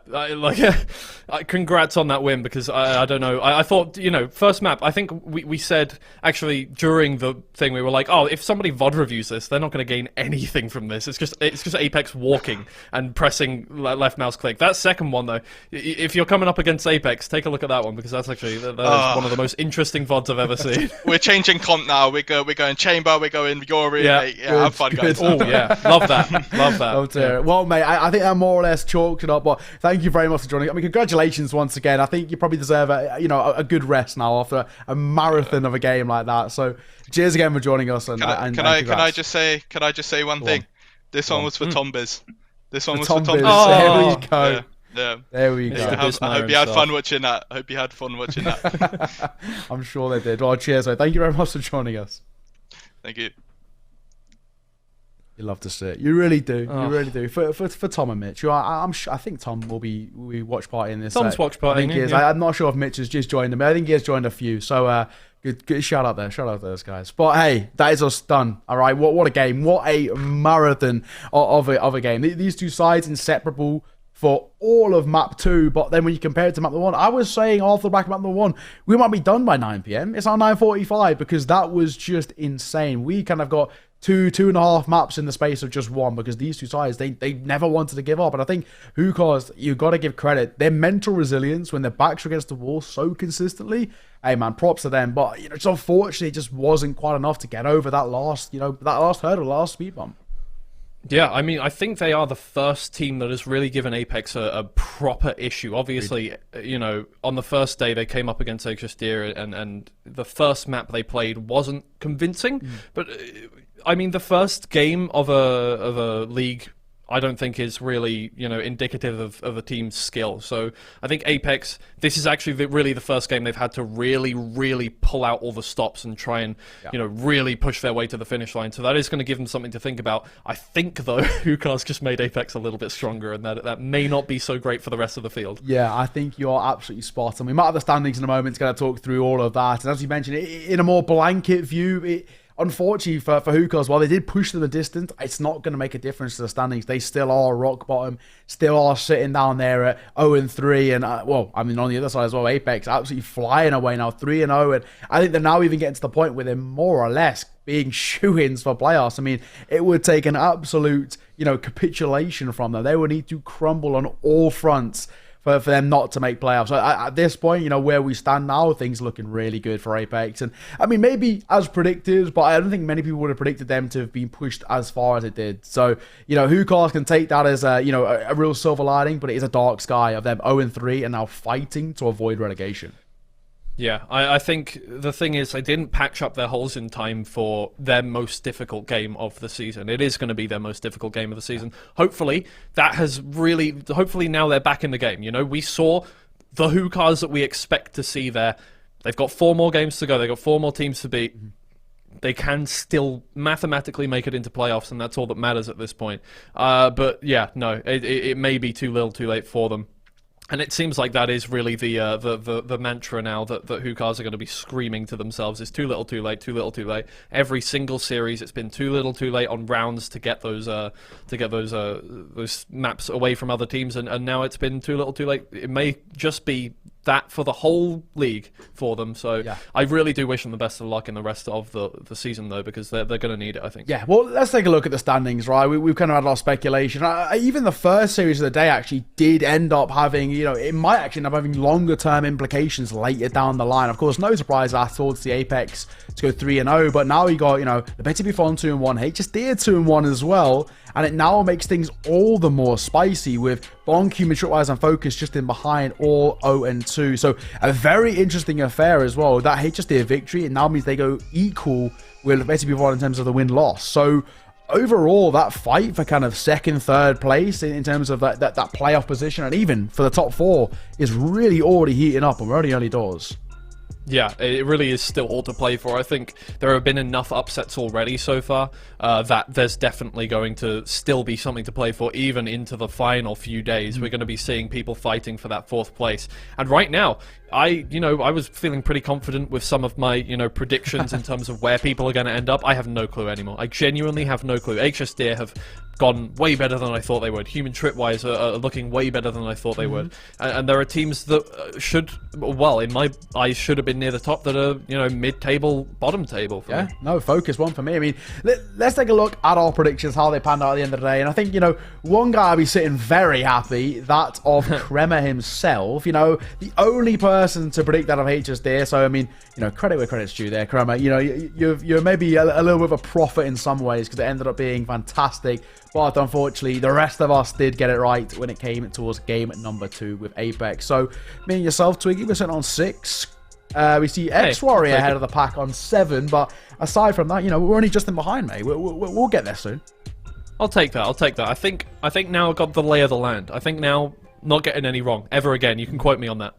congrats on that win, because I don't know. I thought, you know, first map, I think we said, actually, during the thing, we were like, oh, if somebody VOD reviews this, they're not going to gain anything from this. It's just Apeks walking and pressing left mouse click. That second one, though, if you're coming up against Apeks, take a look at that one, because that's actually that is one of the most interesting VODs I've ever seen. We're changing comp now. We're going Chamber, we're going Yori. Yeah, have fun, guys. Oh, yeah, love that. Love that. Love to hear it. Well, mate, I think that more or less chalks it up, but thank you very much for joining. I mean, congratulations once again. I think you probably deserve a good rest now after a marathon of a game like that. So, cheers again for joining us. And can I just say one thing? This one was for Tombiz. This one was for Tombiz. There we go. Yeah. There we go. I hope you had fun watching that. I'm sure they did. Well, cheers. So thank you very much for joining us. Thank you. You love to see it. You really do. You really do. For Tom and Mitch, I think Tom will be watch party in this. Tom's watch party. I think he is. I'm not sure if Mitch has just joined him. I think he has joined a few. So good shout out there. Shout out to those guys. But hey, that is us done. All right. What a game. What a marathon of a game. These two sides inseparable for all of map 2, but then when you compare it to map 1, I was saying off the back of map 1, we might be done by 9 p.m. It's now 9:45 because that was just insane. We kind of got two and a half maps in the space of just one, because these two sides, they never wanted to give up. And I think Hookahs, you got to give credit, their mental resilience when their backs are against the wall so consistently. Hey man, props to them. But you know, it's unfortunately, it just wasn't quite enough to get over that last hurdle, last speed bump. Yeah, I mean, I think they are the first team that has really given Apeks a proper issue. Obviously, you know, on the first day they came up against Polaristw, and the first map they played wasn't convincing. But I mean, the first game of a league, I don't think is really, you know, indicative of a team's skill. So I think Apeks, this is actually really the first game they've had to really, really pull out all the stops and try and, you know, really push their way to the finish line. So that is going to give them something to think about. I think, though, Hookahs just made Apeks a little bit stronger, and that may not be so great for the rest of the field. Yeah, I think you're absolutely spot on. We might have the standings in a moment to kind of talk through all of that. And as you mentioned, in a more blanket view, unfortunately for Hookahs, while they did push them the distance, it's not going to make a difference to the standings. They still are rock bottom, still are sitting down there at 0-3, and well, I mean, on the other side as well, Apeks absolutely flying away now, 3-0, and I think they're now even getting to the point where they're more or less being shoo-ins for playoffs. I mean, it would take an absolute, you know, capitulation from them. They would need to crumble on all fronts for them not to make playoffs. So at this point, you know, where we stand now, things looking really good for Apeks. And I mean, maybe as predicted, but I don't think many people would have predicted them to have been pushed as far as it did. So, you know, Hookahs can take that as a, you know, a real silver lining, but it is a dark sky of them 0-3 and now fighting to avoid relegation. Yeah, I think the thing is they didn't patch up their holes in time for their most difficult game of the season. It is going to be their most difficult game of the season. Hopefully, hopefully now they're back in the game. You know, we saw the Hookahs that we expect to see there. They've got 4 more games to go. They've got 4 more teams to beat. They can still mathematically make it into playoffs, and that's all that matters at this point. But yeah, no, it may be too little too late for them. And it seems like that is really the mantra now that Hookahs are going to be screaming to themselves is too little too late, too little too late. Every single series it's been too little too late on rounds to get those maps away from other teams, and now it's been too little too late. It may just be that for the whole league for them. So Yeah. I really do wish them the best of luck in the rest of the season, though, because they're going to need it, I think. Yeah, well, let's take a look at the standings, right? We've kind of had a lot of speculation. Even the first series of the day actually did end up having, it might actually end up having longer-term implications later down the line. Of course, no surprise at all to the Apeks to go 3-0, but now you got, the Betty Buffon 2-1, HSD 2-1 as well, and it now makes things all the more spicy with Bonk, Human Tripwise, and Focus just in behind, all 0-2. So a very interesting affair as well. That HSD victory, it now means they go equal with Betty Buffon in terms of the win-loss. So overall, that fight for kind of second, third place in terms of that playoff position, and even for the top 4, is really already heating up, and we're only early doors. Yeah, it really is still all to play for. I think there have been enough upsets already so far that there's definitely going to still be something to play for even into the final few days. We're going to be seeing people fighting for that 4th place. And right now, I was feeling pretty confident with some of my, predictions in terms of where people are going to end up. I have no clue anymore. I genuinely have no clue. HSD have gone way better than I thought they would. Human Tripwise are looking way better than I thought they would. And there are teams that should, well, in my eyes, should have been near the top that are, mid-table, bottom table. For me. No, Focus one for me. I mean, let's take a look at our predictions, how they panned out at the end of the day. And I think, one guy will be sitting very happy, that of Kremer himself. The only person to predict that of HSD. So, I mean, credit where credit's due there, Kremer. You're maybe a little bit of a prophet in some ways because it ended up being fantastic. But unfortunately, the rest of us did get it right when it came towards game number 2 with Apeks. So, me and yourself, Twiggy, we're sitting on 6. We see X-Warrior ahead of the pack on 7. But aside from that, we're only just in behind, mate. We'll get there soon. I'll take that. I think now I've got the lay of the land. I think now, not getting any wrong ever again. You can quote me on that.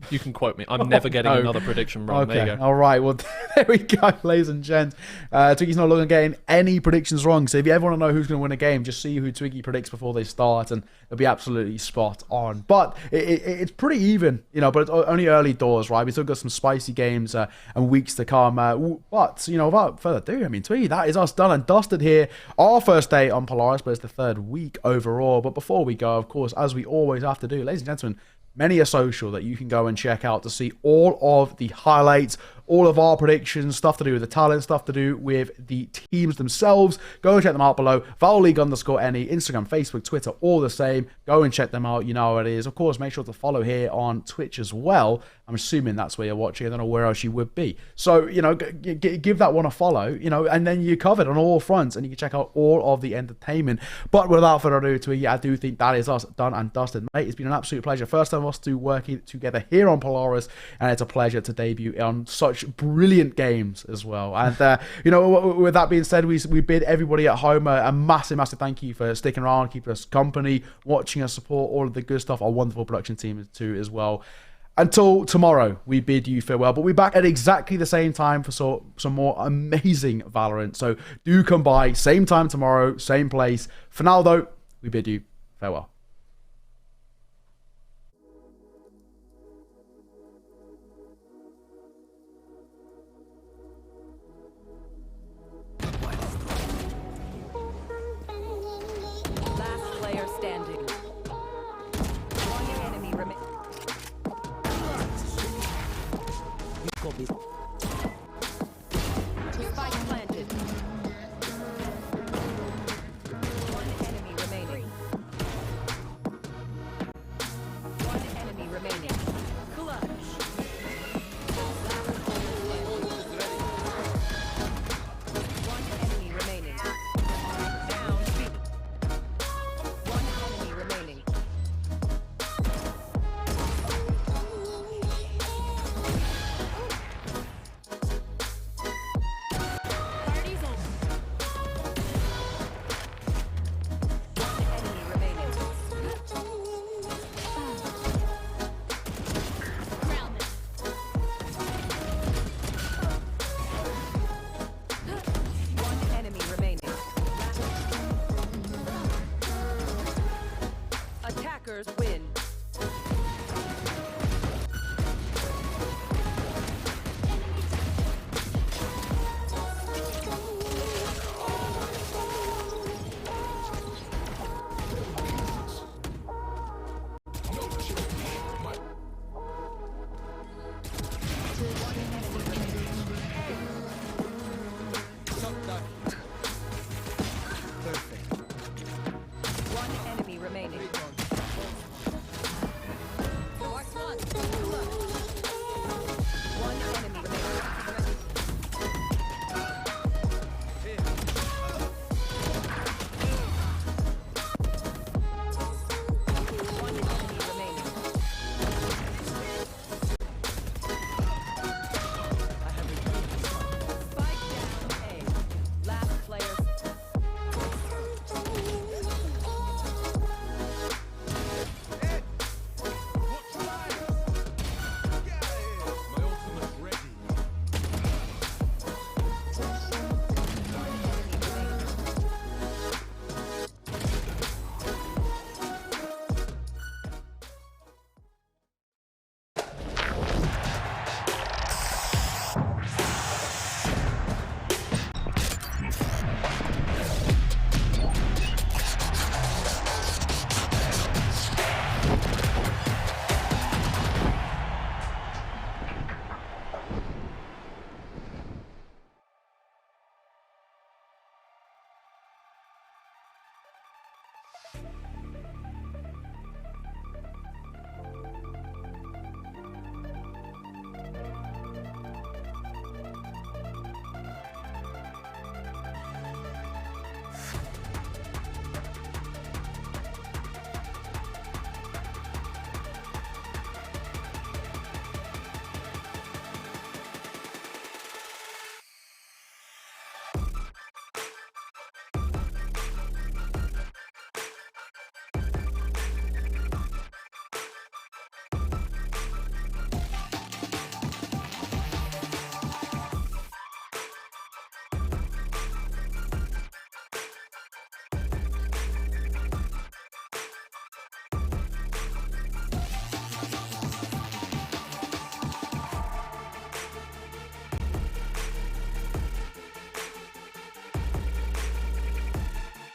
You can quote me. I'm never getting another prediction wrong. Okay. There you go. All right. Well, there we go, ladies and gents. Twiggy's not looking at getting any predictions wrong. So if you ever want to know who's going to win a game, just see who Twiggy predicts before they start, and it'll be absolutely spot on. But it's pretty even, but it's only early doors, right? We still got some spicy games and weeks to come. But, without further ado, I mean, Twiggy, that is us done and dusted here. Our first day on Polaris, but it's the 3rd week overall. But before we go, of course, as we always have to do, ladies and gentlemen, many a social that you can go and check out to see all of the highlights, all of our predictions, stuff to do with the talent, stuff to do with the teams themselves. Go and check them out below. ValLeague_any, Instagram, Facebook, Twitter, all the same. Go and check them out. You know how it is. Of course, make sure to follow here on Twitch as well. I'm assuming that's where you're watching. I don't know where else you would be. So, give that one a follow, and then you're covered on all fronts, and you can check out all of the entertainment. But without further ado, Twiggy, I do think that is us done and dusted, mate. It's been an absolute pleasure. First time us two working together here on Polaris, and it's a pleasure to debut on such brilliant games as well. And, with that being said, we bid everybody at home a massive, massive thank you for sticking around, keeping us company, watching us, support all of the good stuff. Our wonderful production team too as well. Until tomorrow, we bid you farewell. But we're back at exactly the same time for some more amazing Valorant. So do come by, same time tomorrow, same place. For now, though, we bid you farewell.